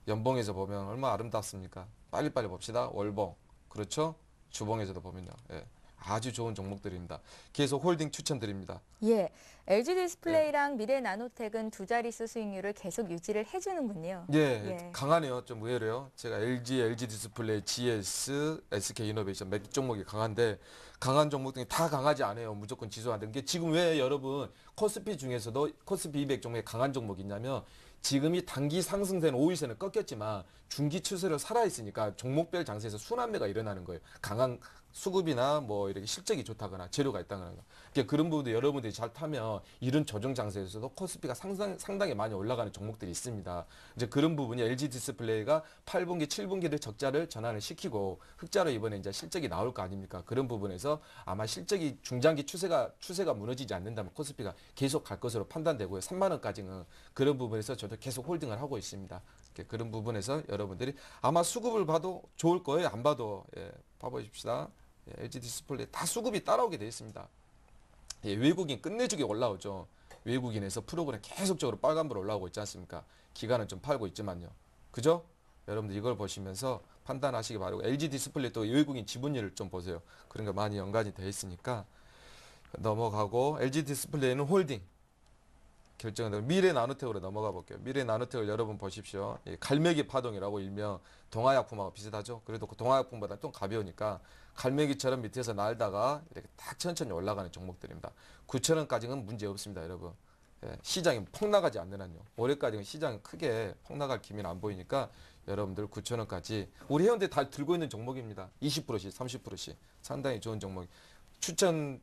연봉에서 보면 얼마나 아름답습니까? 빨리빨리 봅시다. 월봉. 그렇죠? 주봉에서도 보면요. 예. 아주 좋은 종목들입니다. 계속 홀딩 추천드립니다. 예. LG 디스플레이랑 미래나노텍은 두 자릿수 수익률을 계속 유지를 해주는군요. 예, 예. 강하네요. 좀 의외로요. 제가 LG 디스플레이, GS, SK이노베이션 몇 종목이 강한데 강한 종목 등이 다 강하지 않아요. 무조건 지수화된 게 지금 왜 여러분 코스피 중에서도 코스피 200 종목에 강한 종목이 있냐면 지금이 단기 상승세는 5일선을 꺾였지만 중기 추세로 살아있으니까 종목별 장세에서 순환매가 일어나는 거예요. 강한 수급이나 뭐 이렇게 실적이 좋다거나 재료가 있다거나 그러니까 그런 부분도 여러분들이 잘 타면 이런 조정 장세에서도 코스피가 상당히 많이 올라가는 종목들이 있습니다. 이제 그런 부분이 LG 디스플레이가 8분기, 7분기를 적자를 전환을 시키고 흑자로 이번에 이제 실적이 나올 거 아닙니까? 그런 부분에서 아마 실적이 중장기 추세가 무너지지 않는다면 코스피가 계속 갈 것으로 판단되고요. 3만 원까지는 그런 부분에서 저도 계속 홀딩을 하고 있습니다. 그런 부분에서 여러분들이 아마 수급을 봐도 좋을 거예요. 안 봐도 예, 봐보십시다. 예, LG 디스플레이 다 수급이 따라오게 되어 있습니다. 예, 외국인 끝내주게 올라오죠. 외국인에서 프로그램 계속적으로 빨간불 올라오고 있지 않습니까? 기간은 좀 팔고 있지만요. 그죠? 여러분들 이걸 보시면서 판단하시기 바라고 LG 디스플레이 또 외국인 지분율을 좀 보세요. 그런 거 많이 연관이 되어 있으니까 넘어가고 LG 디스플레이는 홀딩. 결정되고 미래 나노텍으로 넘어가 볼게요. 미래 나노텍을 여러분 보십시오. 이 갈매기 파동이라고 일명 동화약품하고 비슷하죠. 그래도 그 동화약품보다 좀 가벼우니까 갈매기처럼 밑에서 날다가 이렇게 딱 천천히 올라가는 종목들입니다. 9,000원까지는 문제 없습니다, 여러분. 예, 시장이 폭락하지 않는 한요. 올해까지는 시장이 크게 폭락할 기미는 안 보이니까 여러분들 9,000원까지 우리 회원들 다 들고 있는 종목입니다. 20%씩, 30%씩 상당히 좋은 종목. 추천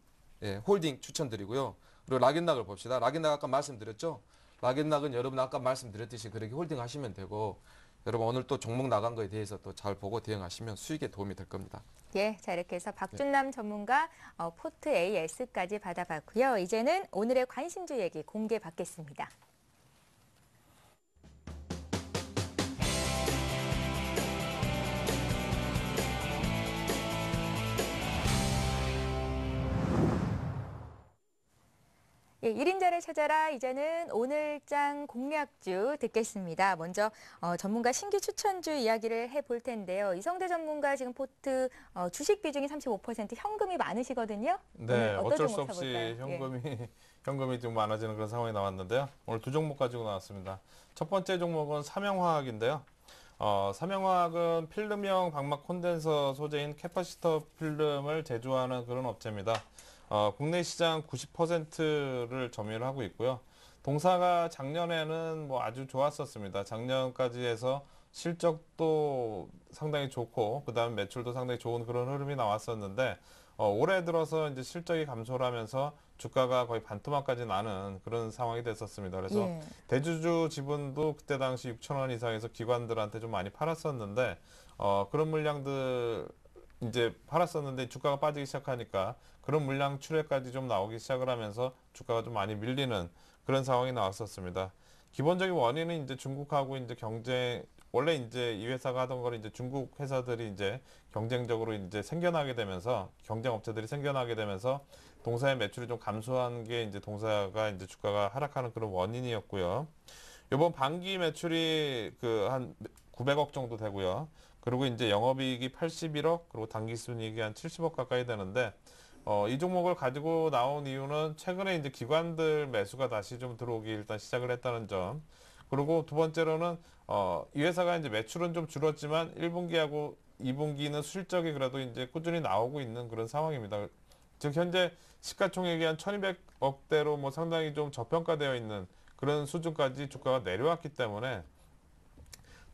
홀딩 추천드리고요. 그리고 락앤락을 봅시다. 락앤락 아까 말씀드렸죠. 락앤락은 여러분 아까 말씀드렸듯이 그렇게 홀딩 하시면 되고 여러분 오늘 또 종목 나간 거에 대해서 또 잘 보고 대응하시면 수익에 도움이 될 겁니다. 예, 자 이렇게 해서 박준남 전문가 포트 AS까지 받아봤고요. 이제는 오늘의 관심주 얘기 공개 받겠습니다. 예, 1인자를 찾아라. 이제는 오늘장 공략주 듣겠습니다. 먼저 전문가 신규 추천주 이야기를 해볼 텐데요. 이성대 전문가 지금 포트 주식 비중이 35%, 현금이 많으시거든요. 네, 오늘 어떤 어쩔 수 종목 없이 사볼까요? 현금이 좀 많아지는 그런 상황이 나왔는데요. 오늘 두 종목 가지고 나왔습니다. 첫 번째 종목은 삼영화학인데요. 삼영화학은 필름형 방막 콘덴서 소재인 캐파시터 필름을 제조하는 그런 업체입니다. 국내 시장 90%를 점유를 하고 있고요. 동사가 작년에는 뭐 아주 좋았었습니다. 작년까지 해서 실적도 상당히 좋고, 그 다음 매출도 상당히 좋은 그런 흐름이 나왔었는데, 올해 들어서 이제 실적이 감소를 하면서 주가가 거의 반토막까지 나는 그런 상황이 됐었습니다. 그래서 예. 대주주 지분도 그때 당시 6,000원 이상에서 기관들한테 좀 많이 팔았었는데, 그런 물량들 이제 팔았었는데 주가가 빠지기 시작하니까 그런 물량 출회까지 좀 나오기 시작을 하면서 주가가 좀 많이 밀리는 그런 상황이 나왔었습니다. 기본적인 원인은 이제 중국하고 이제 경쟁, 원래 이제 이 회사가 하던 거를 이제 중국 회사들이 이제 경쟁적으로 이제 생겨나게 되면서 경쟁 업체들이 생겨나게 되면서 동사의 매출이 좀 감소한 게 이제 동사가 이제 주가가 하락하는 그런 원인이었고요. 이번 반기 매출이 그 한 900억 정도 되고요. 그리고 이제 영업이익이 81억, 그리고 당기순이익이 한 70억 가까이 되는데, 이 종목을 가지고 나온 이유는 최근에 이제 기관들 매수가 다시 좀 들어오기 일단 시작을 했다는 점. 그리고 두 번째로는, 이 회사가 이제 매출은 좀 줄었지만 1분기하고 2분기는 실적이 그래도 이제 꾸준히 나오고 있는 그런 상황입니다. 즉, 현재 시가총액이 한 1200억대로 뭐 상당히 좀 저평가되어 있는 그런 수준까지 주가가 내려왔기 때문에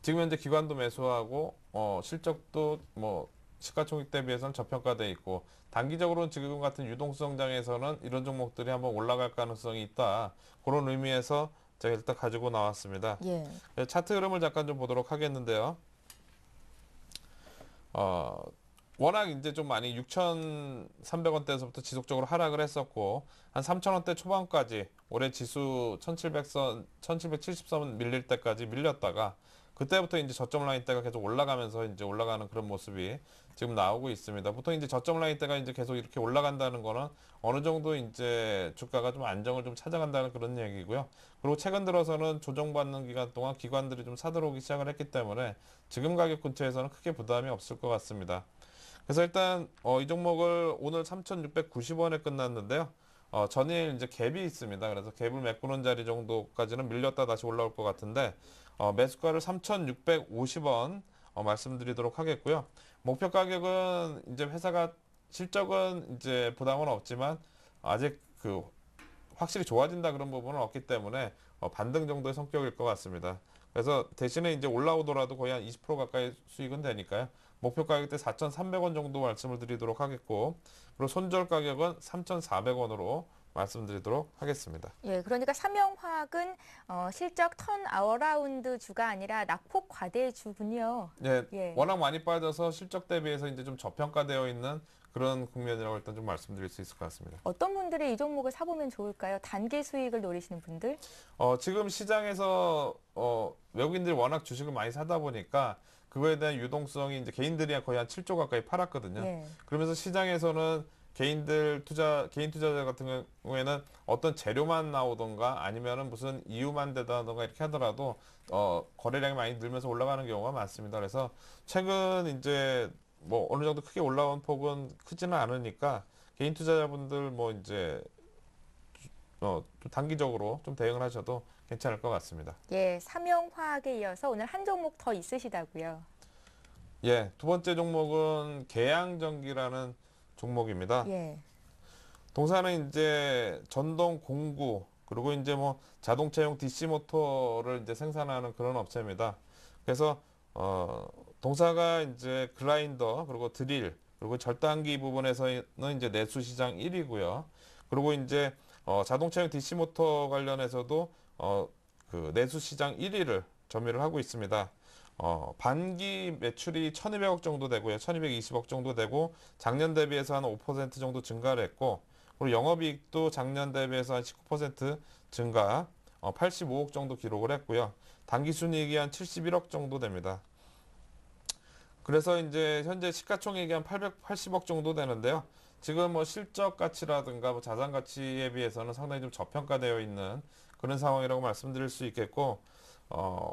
지금 현재 기관도 매수하고 실적도 뭐 시가총액 대비해서는 저평가돼 있고 단기적으로는 지금 같은 유동성장에서는 이런 종목들이 한번 올라갈 가능성이 있다. 그런 의미에서 제가 일단 가지고 나왔습니다. 예. 차트 흐름을 잠깐 좀 보도록 하겠는데요. 워낙 이제 좀 많이 6,300원대에서부터 지속적으로 하락을 했었고 한 3,000원대 초반까지 올해 지수 1,700선, 1,770선 밀릴 때까지 밀렸다가 그때부터 이제 저점 라인대가 계속 올라가면서 이제 올라가는 그런 모습이 지금 나오고 있습니다. 보통 이제 저점 라인대가 이제 계속 이렇게 올라간다는 거는 어느 정도 이제 주가가 좀 안정을 좀 찾아간다는 그런 얘기고요. 그리고 최근 들어서는 조정받는 기간 동안 기관들이 좀 사들어오기 시작을 했기 때문에 지금 가격 근처에서는 크게 부담이 없을 것 같습니다. 그래서 일단 이 종목을 오늘 3,690원에 끝났는데요. 전일 이제 갭이 있습니다. 그래서 갭을 메꾸는 자리 정도까지는 밀렸다 다시 올라올 것 같은데 매수가를 3,650원 말씀드리도록 하겠고요. 목표 가격은 이제 회사가 실적은 이제 부담은 없지만 아직 그 확실히 좋아진다 그런 부분은 없기 때문에 반등 정도의 성격일 것 같습니다. 그래서 대신에 이제 올라오더라도 거의 한 20% 가까이 수익은 되니까요. 목표 가격대 4,300원 정도 말씀을 드리도록 하겠고 그리고 손절 가격은 3,400원으로 말씀드리도록 하겠습니다. 예, 그러니까 삼영화학은 실적 턴 어라운드 주가 아니라 낙폭 과대 주군요. 예, 예. 워낙 많이 빠져서 실적 대비해서 이제 좀 저평가되어 있는 그런 국면이라고 일단 좀 말씀드릴 수 있을 것 같습니다. 어떤 분들이 이 종목을 사보면 좋을까요? 단기 수익을 노리시는 분들? 지금 시장에서 외국인들이 워낙 주식을 많이 사다 보니까 그거에 대한 유동성이 이제 개인들이 거의 한 7조 가까이 팔았거든요. 예. 그러면서 시장에서는 개인 투자자 같은 경우에는 어떤 재료만 나오던가 아니면은 무슨 이유만 되다던가 이렇게 하더라도 거래량이 많이 늘면서 올라가는 경우가 많습니다. 그래서 최근 이제 뭐 어느 정도 크게 올라온 폭은 크지는 않으니까 개인 투자자분들 뭐 이제 좀 단기적으로 좀 대응을 하셔도 괜찮을 것 같습니다. 예, 삼영화학에 이어서 오늘 한 종목 더 있으시다고요. 예, 두 번째 종목은 계양전기라는 종목입니다. 예. 동사는 이제 전동 공구 그리고 이제 뭐 자동차용 DC 모터를 이제 생산하는 그런 업체입니다. 그래서 동사가 이제 글라인더 그리고 드릴 그리고 절단기 부분에서는 이제 내수 시장 1위고요. 그리고 이제 자동차용 DC 모터 관련해서도 그 내수 시장 1위를 점유를 하고 있습니다. 반기 매출이 1,200억 정도 되고요. 1,220억 정도 되고 작년 대비해서 한 5% 정도 증가를 했고 그리고 영업이익도 작년 대비해서 한 19% 증가 85억 정도 기록을 했고요. 당기순이익이 한 71억 정도 됩니다. 그래서 이제 현재 시가총액이 한 880억 정도 되는데요. 지금 뭐 실적 가치라든가 뭐 자산 가치에 비해서는 상당히 좀 저평가되어 있는 그런 상황이라고 말씀드릴 수 있겠고,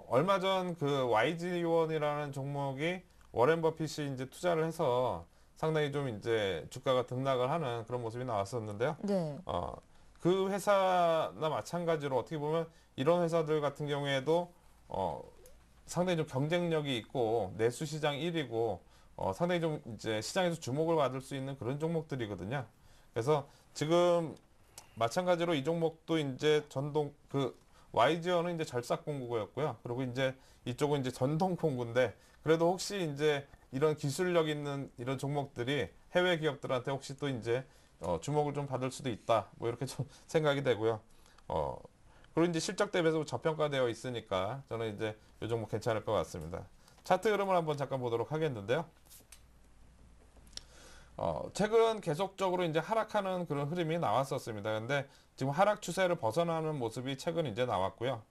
얼마 전 그 YG1이라는 종목이 워렌 버핏이 이제 투자를 해서 상당히 좀 이제 주가가 등락을 하는 그런 모습이 나왔었는데요. 네. 그 회사나 마찬가지로 어떻게 보면 이런 회사들 같은 경우에도 상당히 좀 경쟁력이 있고 내수 시장 1위고 상당히 좀 이제 시장에서 주목을 받을 수 있는 그런 종목들이거든요. 그래서 지금 마찬가지로 이 종목도 이제 전동 그 YG어는 이제 절삭 공구였고요. 그리고 이제 이쪽은 이제 전동 공구인데 그래도 혹시 이제 이런 기술력 있는 이런 종목들이 해외 기업들한테 혹시 또 이제 주목을 좀 받을 수도 있다. 뭐 이렇게 좀 생각이 되고요. 그리고 이제 실적 대비해서 저평가되어 있으니까 저는 이제 이 종목 괜찮을 것 같습니다. 차트 흐름을 한번 잠깐 보도록 하겠는데요. 최근 계속적으로 이제 하락하는 그런 흐름이 나왔었습니다. 근데 지금 하락 추세를 벗어나는 모습이 최근 이제 나왔고요.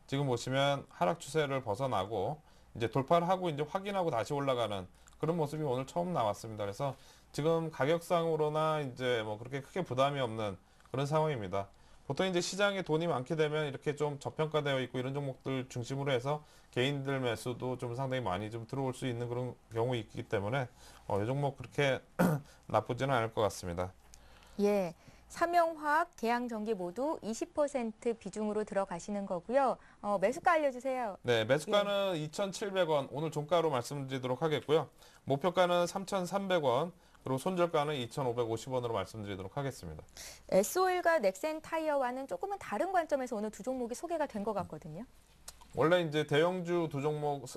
지금 보시면 하락 추세를 벗어나고 이제 돌파를 하고 이제 확인하고 다시 올라가는 그런 모습이 오늘 처음 나왔습니다. 그래서 지금 가격상으로나 이제 뭐 그렇게 크게 부담이 없는 그런 상황입니다. 보통 이제 시장에 돈이 많게 되면 이렇게 좀 저평가되어 있고 이런 종목들 중심으로 해서 개인들 매수도 좀 상당히 많이 좀 들어올 수 있는 그런 경우 있기 때문에 이 종목 그렇게 나쁘지는 않을 것 같습니다. 예. 삼영화학, 계양전기 모두 20% 비중으로 들어가시는 거고요. 매수가 알려주세요. 네, 매수가는 2,700원 오늘 종가로 말씀드리도록 하겠고요. 목표가는 3,300원 그리고 손절가는 2,550원으로 말씀드리도록 하겠습니다. S-오일과 넥센 타이어와는 조금은 다른 관점에서 오늘 두 종목이 소개가 된 것 같거든요. 원래 이제 대형주 두 종목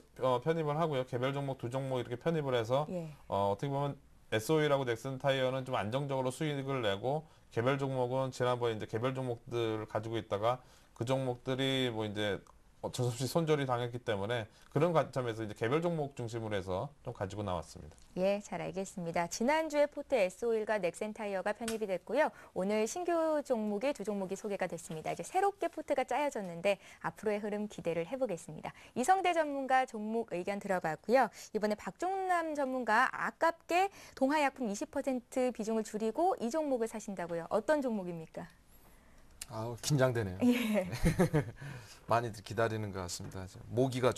편입을 하고요. 개별 종목 두 종목 이렇게 편입을 해서 예. 어떻게 보면 S-오일하고 넥슨 타이어는 좀 안정적으로 수익을 내고 개별 종목은 지난번에 이제 개별 종목들을 가지고 있다가 그 종목들이 뭐 이제 어쩔 수 없이 손절이 당했기 때문에 그런 관점에서 이제 개별 종목 중심으로 해서 좀 가지고 나왔습니다. 예, 잘 알겠습니다. 지난주에 포트 S-오일과 넥센 타이어가 편입이 됐고요. 오늘 신규 종목이 두 종목이 소개가 됐습니다. 이제 새롭게 포트가 짜여졌는데 앞으로의 흐름 기대를 해보겠습니다. 이성대 전문가 종목 의견 들어봤고요. 이번에 박종남 전문가 아깝게 동화약품 20% 비중을 줄이고 이 종목을 사신다고요. 어떤 종목입니까? 아우 긴장되네요. 예. 많이들 기다리는 것 같습니다. 모기가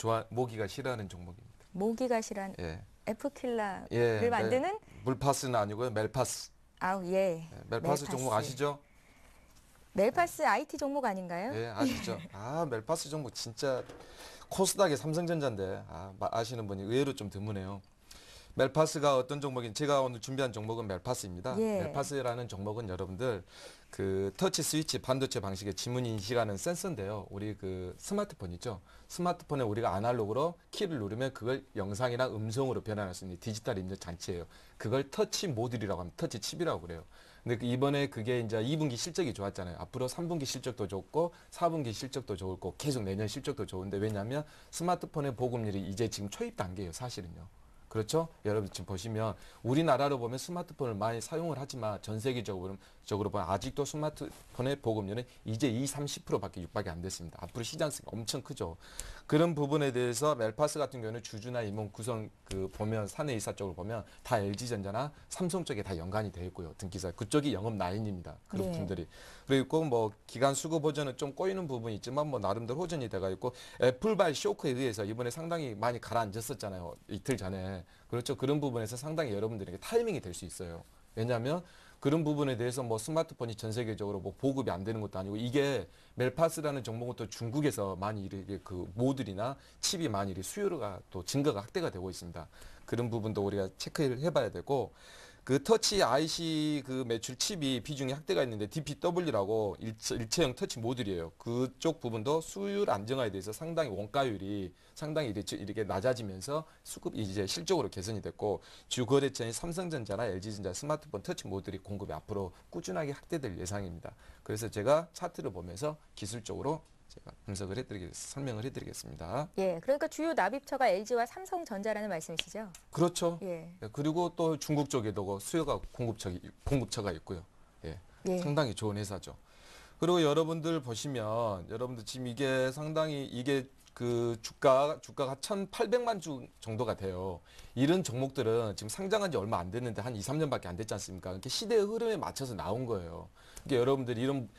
싫어하는 종목입니다. 모기가 실한 예. 에프킬라를 예, 만드는 물파스는 아니고요. 멜파스. 아우 예. 예, 멜파스 종목 아시죠? 멜파스 IT 종목 아닌가요? 예, 아시죠? 멜파스 종목 진짜 코스닥의 삼성전자인데 아시는 분이 의외로 좀 드무네요. 멜파스가 어떤 종목인 제가 오늘 준비한 종목은 멜파스입니다. 예. 멜파스라는 종목은 여러분들 그 터치 스위치 반도체 방식의 지문 인식하는 센서인데요. 우리 그 스마트폰 있죠. 스마트폰에 우리가 아날로그로 키를 누르면 그걸 영상이나 음성으로 변환할 수 있는 디지털 입력 장치예요. 그걸 터치 모듈이라고 합니다. 터치 칩이라고 그래요. 근데 이번에 그게 이제 2분기 실적이 좋았잖아요. 앞으로 3분기 실적도 좋고 4분기 실적도 좋고 계속 내년 실적도 좋은데 왜냐하면 스마트폰의 보급률이 이제 지금 초입 단계예요. 사실은요. 그렇죠? 여러분 지금 보시면 우리나라로 보면 스마트폰을 많이 사용을 하지만 전 세계적으로 보면 아직도 스마트폰의 보급률은 이제 30%밖에 육박이 안 됐습니다. 앞으로 시장성이 엄청 크죠. 그런 부분에 대해서 멜파스 같은 경우는 주주나 임원 구성 보면 사내이사 쪽을 보면 다 LG전자나 삼성 쪽에 다 연관이 되어 있고요. 등기사 그쪽이 영업 라인입니다. 그런 네. 분들이. 그리고 뭐 기간 수급 호전은 좀 꼬이는 부분이 있지만 뭐 나름대로 호전이 돼가 있고 애플발 쇼크에 의해서 이번에 상당히 많이 가라앉았었잖아요. 이틀 전에. 그렇죠. 그런 부분에서 상당히 여러분들에게 타이밍이 될 수 있어요. 왜냐하면 그런 부분에 대해서 뭐 스마트폰이 전 세계적으로 뭐 보급이 안 되는 것도 아니고 이게 멜파스라는 종목은 또 중국에서 많이 이렇게 그 모듈이나 칩이 많이 이렇게 수요가 또 증가가 확대가 되고 있습니다. 그런 부분도 우리가 체크를 해봐야 되고 그 터치 IC 그 매출 칩이 비중이 확대가 있는데 DPW라고 일체형 터치 모듈이에요. 그쪽 부분도 수율 안정화에 대해서 상당히 원가율이 상당히 이렇게 낮아지면서 수급이 이제 실적으로 개선이 됐고 주 거래처인 삼성전자나 LG전자 스마트폰 터치 모듈이 공급이 앞으로 꾸준하게 확대될 예상입니다. 그래서 제가 차트를 보면서 기술적으로 제가 분석을 설명을 해드리겠습니다. 예, 그러니까 주요 납입처가 LG와 삼성전자라는 말씀이시죠? 그렇죠. 예. 그리고 또 중국 쪽에도 수요가 공급처가 있고요. 예. 예. 상당히 좋은 회사죠. 그리고 여러분들 보시면 여러분들 지금 이게 상당히 이게 그 주가가 1,800만 주 정도가 돼요. 이런 종목들은 지금 상장한 지 얼마 안 됐는데 한 2, 3년밖에 안 됐지 않습니까? 이렇게 시대의 흐름에 맞춰서 나온 거예요. 그러니까 여러분들이 이런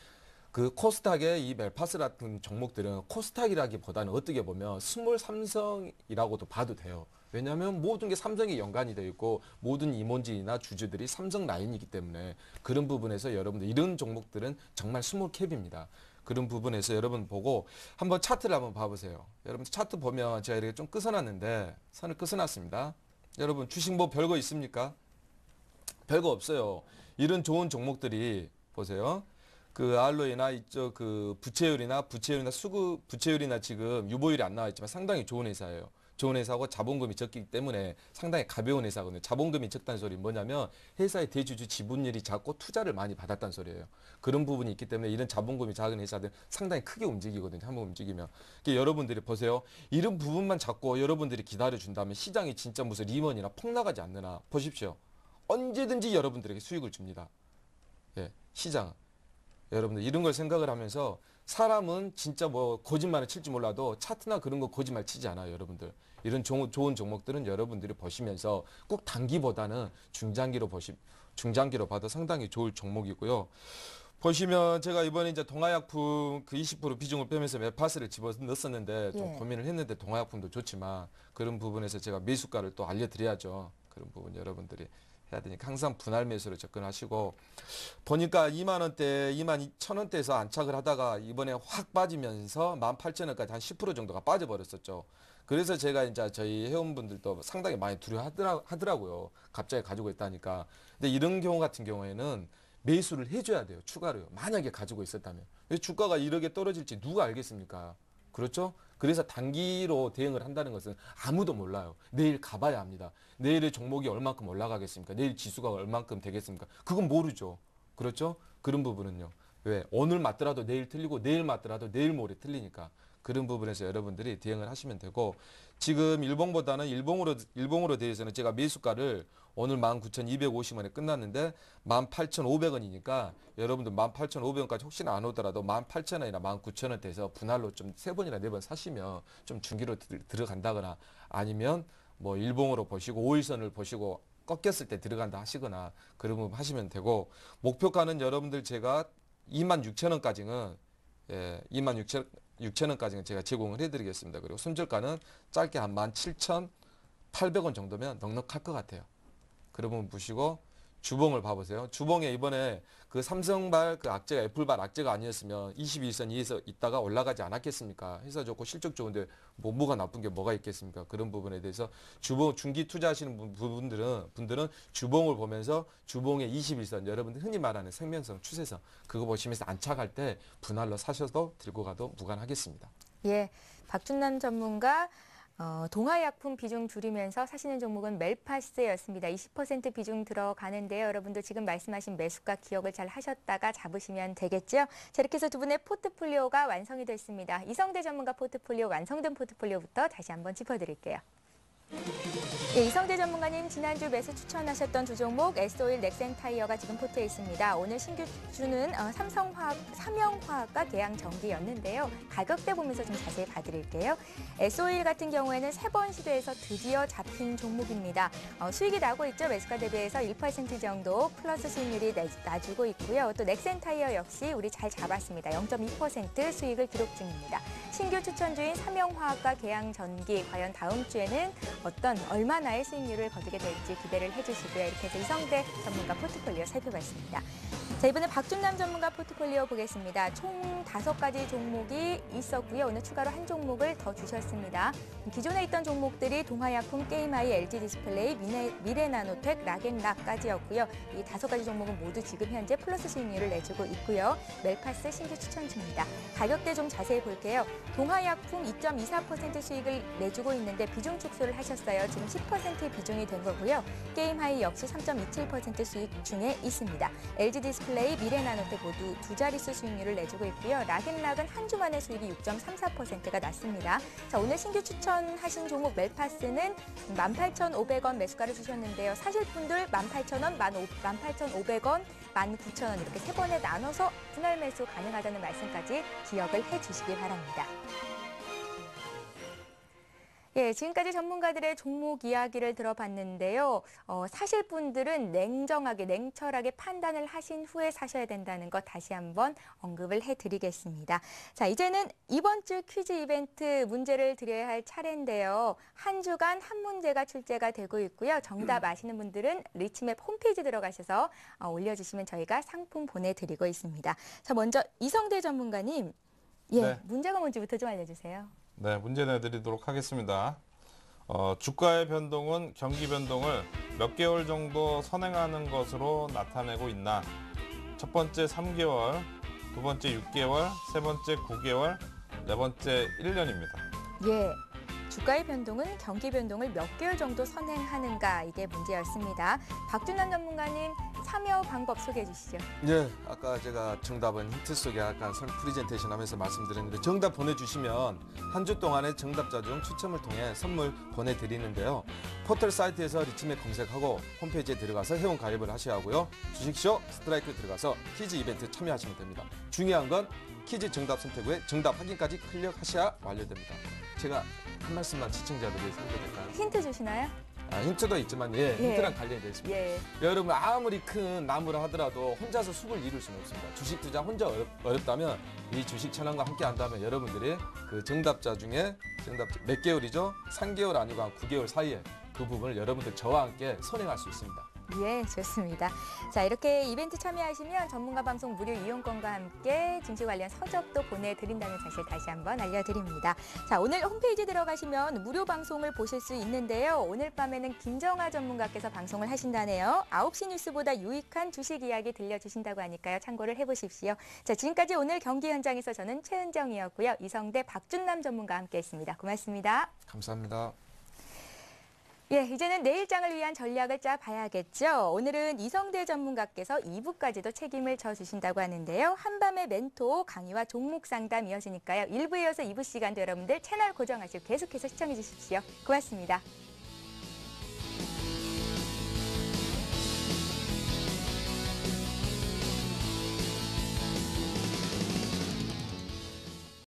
그 코스닥의 이 멜파스 같은 종목들은 코스닥이라기보다는 어떻게 보면 스몰 삼성이라고도 봐도 돼요. 왜냐하면 모든 게 삼성이 연관이 되어 있고 모든 임원진이나 주주들이 삼성 라인이기 때문에 그런 부분에서 여러분들 이런 종목들은 정말 스몰 캡입니다. 그런 부분에서 여러분 보고 한번 차트를 한번 봐보세요. 여러분 차트 보면 제가 이렇게 좀 끄서놨는데 선을 끄서놨습니다. 여러분 주식 뭐 별거 있습니까? 별거 없어요. 이런 좋은 종목들이 보세요. 그 알로에나 이쪽 그 부채율이나 수급 부채율이나 지금 유보율이 안 나와 있지만 상당히 좋은 회사예요. 좋은 회사고 자본금이 적기 때문에 상당히 가벼운 회사거든요. 자본금이 적다는 소리는 뭐냐면 회사의 대주주 지분율이 작고 투자를 많이 받았다는 소리예요. 그런 부분이 있기 때문에 이런 자본금이 작은 회사들 상당히 크게 움직이거든요. 한번 움직이면. 그러니까 여러분들이 보세요. 이런 부분만 잡고 여러분들이 기다려준다면 시장이 진짜 무슨 리먼이나 폭락하지 않느나 보십시오. 언제든지 여러분들에게 수익을 줍니다. 예, 시장. 여러분들 이런 걸 생각을 하면서 사람은 진짜 뭐 거짓말을 칠지 몰라도 차트나 그런 거 거짓말 치지 않아요. 여러분들. 이런 좋은 종목들은 여러분들이 보시면서 꼭 단기보다는 중장기로 봐도 상당히 좋을 종목이고요. 보시면 제가 이번에 이제 동아약품 그 20% 비중을 빼면서 멜파스를 집어넣었었는데 좀 예. 고민을 했는데 동아약품도 좋지만 그런 부분에서 제가 매수가를 또 알려드려야죠. 그런 부분 여러분들이 해야 되니까 항상 분할 매수로 접근하시고 보니까 2만 원대, 2만 2천 원대에서 안착을 하다가 이번에 확 빠지면서 18,000원까지 한 10% 정도가 빠져버렸었죠. 그래서 제가 이제 저희 회원분들도 상당히 많이 두려워하더라고요. 갑자기 가지고 있다니까. 근데 이런 경우 같은 경우에는 매수를 해줘야 돼요. 추가로요. 만약에 가지고 있었다면. 왜 주가가 이렇게 떨어질지 누가 알겠습니까? 그렇죠? 그래서 단기로 대응을 한다는 것은 아무도 몰라요. 내일 가봐야 합니다. 내일의 종목이 얼만큼 올라가겠습니까? 내일 지수가 얼만큼 되겠습니까? 그건 모르죠. 그렇죠? 그런 부분은요. 왜? 오늘 맞더라도 내일 틀리고 내일 맞더라도 내일 모레 틀리니까. 그런 부분에서 여러분들이 대응을 하시면 되고 지금 일봉보다는 일봉으로 대해서는 제가 매수가를 오늘 19,250원에 끝났는데 18,500원이니까 여러분들 18,500원까지 혹시나 안 오더라도 18,000원이나 19,000원대에서 분할로 좀 3번이나 4번 사시면 좀 중기로 들어간다거나 아니면 뭐 일봉으로 보시고 5일선을 보시고 꺾였을 때 들어간다 하시거나 그런 부분 하시면 되고 목표가는 여러분들 제가 26,000원까지는 26,000원까지는 제가 제공을 해드리겠습니다. 그리고 손절가는 짧게 한 17,800원 정도면 넉넉할 것 같아요. 그러면 보시고 주봉을 봐보세요. 주봉에 이번에 그 삼성발 그 악재가 애플발 악재가 아니었으면 21선 위에서 있다가 올라가지 않았겠습니까? 회사 좋고 실적 좋은데 뭐가 나쁜 게 뭐가 있겠습니까? 그런 부분에 대해서 주봉 중기 투자하시는 분들은 주봉을 보면서 주봉의 21선 여러분들 흔히 말하는 생명선 추세선 그거 보시면서 안착할 때 분할로 사셔도 들고 가도 무관하겠습니다. 예, 박준남 전문가 동아약품 비중 줄이면서 사시는 종목은 멜파스였습니다. 20% 비중 들어가는데요. 여러분도 지금 말씀하신 매수가 기억을 잘 하셨다가 잡으시면 되겠죠. 자, 이렇게 해서 두 분의 포트폴리오가 완성이 됐습니다. 이성대 전문가 포트폴리오 완성된 포트폴리오부터 다시 한번 짚어드릴게요. 예, 이성대 전문가님 지난주 매수 추천하셨던 두 종목 S오일, 넥센타이어가 지금 포트에 있습니다. 오늘 신규 주는 삼영화학과 계양전기였는데요. 가격대 보면서 좀 자세히 봐드릴게요. S오일 같은 경우에는 3번 시도에서 드디어 잡힌 종목입니다. 수익이 나고 있죠. 매수가 대비해서 1% 정도 플러스 수익률이 나주고 있고요. 또 넥센타이어 역시 우리 잘 잡았습니다. 0.2% 수익을 기록 중입니다. 신규 추천주인 삼영화학과 계양전기 과연 다음 주에는 얼마 얼마나의 수익률을 거두게 될지 기대를 해주시고요. 이렇게 해서 이성대 전문가 포트폴리오 살펴봤습니다. 자, 이번에 박준남 전문가 포트폴리오 보겠습니다. 총 5가지 종목이 있었고요. 오늘 추가로 한 종목을 더 주셨습니다. 기존에 있던 종목들이 동화약품, 게임아이, LG디스플레이, 미래나노텍, 락앤락까지였고요. 이 5가지 종목은 모두 지금 현재 플러스 수익률을 내주고 있고요. 멜파스 신규 추천 중입니다. 가격대 좀 자세히 볼게요. 동화약품 2.24% 수익을 내주고 있는데 비중 축소를 하셨어요. 지금 10%의 비중이 된 거고요. 게임하이 역시 3.27% 수익 중에 있습니다. LG디스플레이, 미래나노텍 모두 두 자릿수 수익률을 내주고 있고요. 락앤락은 한 주 만에 수익이 6.34%가 났습니다. 자, 오늘 신규 추천하신 종목 멜파스는 18,500원 매수가를 주셨는데요. 사실 분들 18,000원, 18,500원, 19,000원 이렇게 세 번에 나눠서 분할 매수 가능하다는 말씀까지 기억을 해주시기 바랍니다. 예, 지금까지 전문가들의 종목 이야기를 들어봤는데요. 사실 분들은 냉정하게, 냉철하게 판단을 하신 후에 사셔야 된다는 것 다시 한번 언급을 해드리겠습니다. 자, 이제는 이번 주 퀴즈 이벤트 문제를 드려야 할 차례인데요. 한 주간 한 문제가 출제가 되고 있고요. 정답 아시는 분들은 리치맵 홈페이지 들어가셔서 올려주시면 저희가 상품 보내드리고 있습니다. 자, 먼저 이성대 전문가님, 예, 네. 문제가 뭔지부터 좀 알려주세요. 네, 문제 내드리도록 하겠습니다. 주가의 변동은 경기 변동을 몇 개월 정도 선행하는 것으로 나타내고 있나? 첫 번째 3개월, 두 번째 6개월, 세 번째 9개월, 네 번째 1년입니다. 예, 주가의 변동은 경기 변동을 몇 개월 정도 선행하는가, 이게 문제였습니다. 박준남 전문가님, 참여 방법 소개해 주시죠. 네, 아까 제가 정답은 힌트 속에 아까 프리젠테이션 하면서 말씀드렸는데 정답 보내주시면 한 주 동안의 정답자 중 추첨을 통해 선물 보내드리는데요. 포털 사이트에서 리치맵 검색하고 홈페이지에 들어가서 회원 가입을 하셔야 하고요. 주식쇼 스트라이크 들어가서 퀴즈 이벤트 참여하시면 됩니다. 중요한 건 퀴즈 정답 선택 후에 정답 확인까지 클릭하셔야 완료됩니다. 제가 한 말씀만 시청자들을 위해서 해도 될까요? 힌트 주시나요? 힌트도 있지만 힌트랑 관련이 되어 있습니다. 예. 여러분 아무리 큰 나무를 하더라도 혼자서 숲을 이룰 수는 없습니다. 주식 투자 혼자 어렵다면 이 주식 천왕과 함께 한다면 여러분들이 그 정답자 중에 몇 개월이죠? 3개월 아니고 한 9개월 사이에 그 부분을 여러분들 저와 함께 선행할 수 있습니다. 예, 좋습니다. 자, 이렇게 이벤트 참여하시면 전문가 방송 무료 이용권과 함께 증시 관련 서적도 보내드린다는 사실 다시 한번 알려드립니다. 자, 오늘 홈페이지 들어가시면 무료 방송을 보실 수 있는데요. 오늘 밤에는 김정아 전문가께서 방송을 하신다네요. 9시 뉴스보다 유익한 주식 이야기 들려주신다고 하니까요. 참고를 해보십시오. 자, 지금까지 오늘 경기 현장에서 저는 최은정이었고요. 이성대 박준남 전문가와 함께했습니다. 고맙습니다. 감사합니다. 예, 이제는 내일장을 위한 전략을 짜봐야겠죠. 오늘은 이성대 전문가께서 2부까지도 책임을 져주신다고 하는데요. 한밤의 멘토 강의와 종목 상담 이어지니까요. 1부에 이어서 2부 시간도 여러분들 채널 고정하시고 계속해서 시청해 주십시오. 고맙습니다.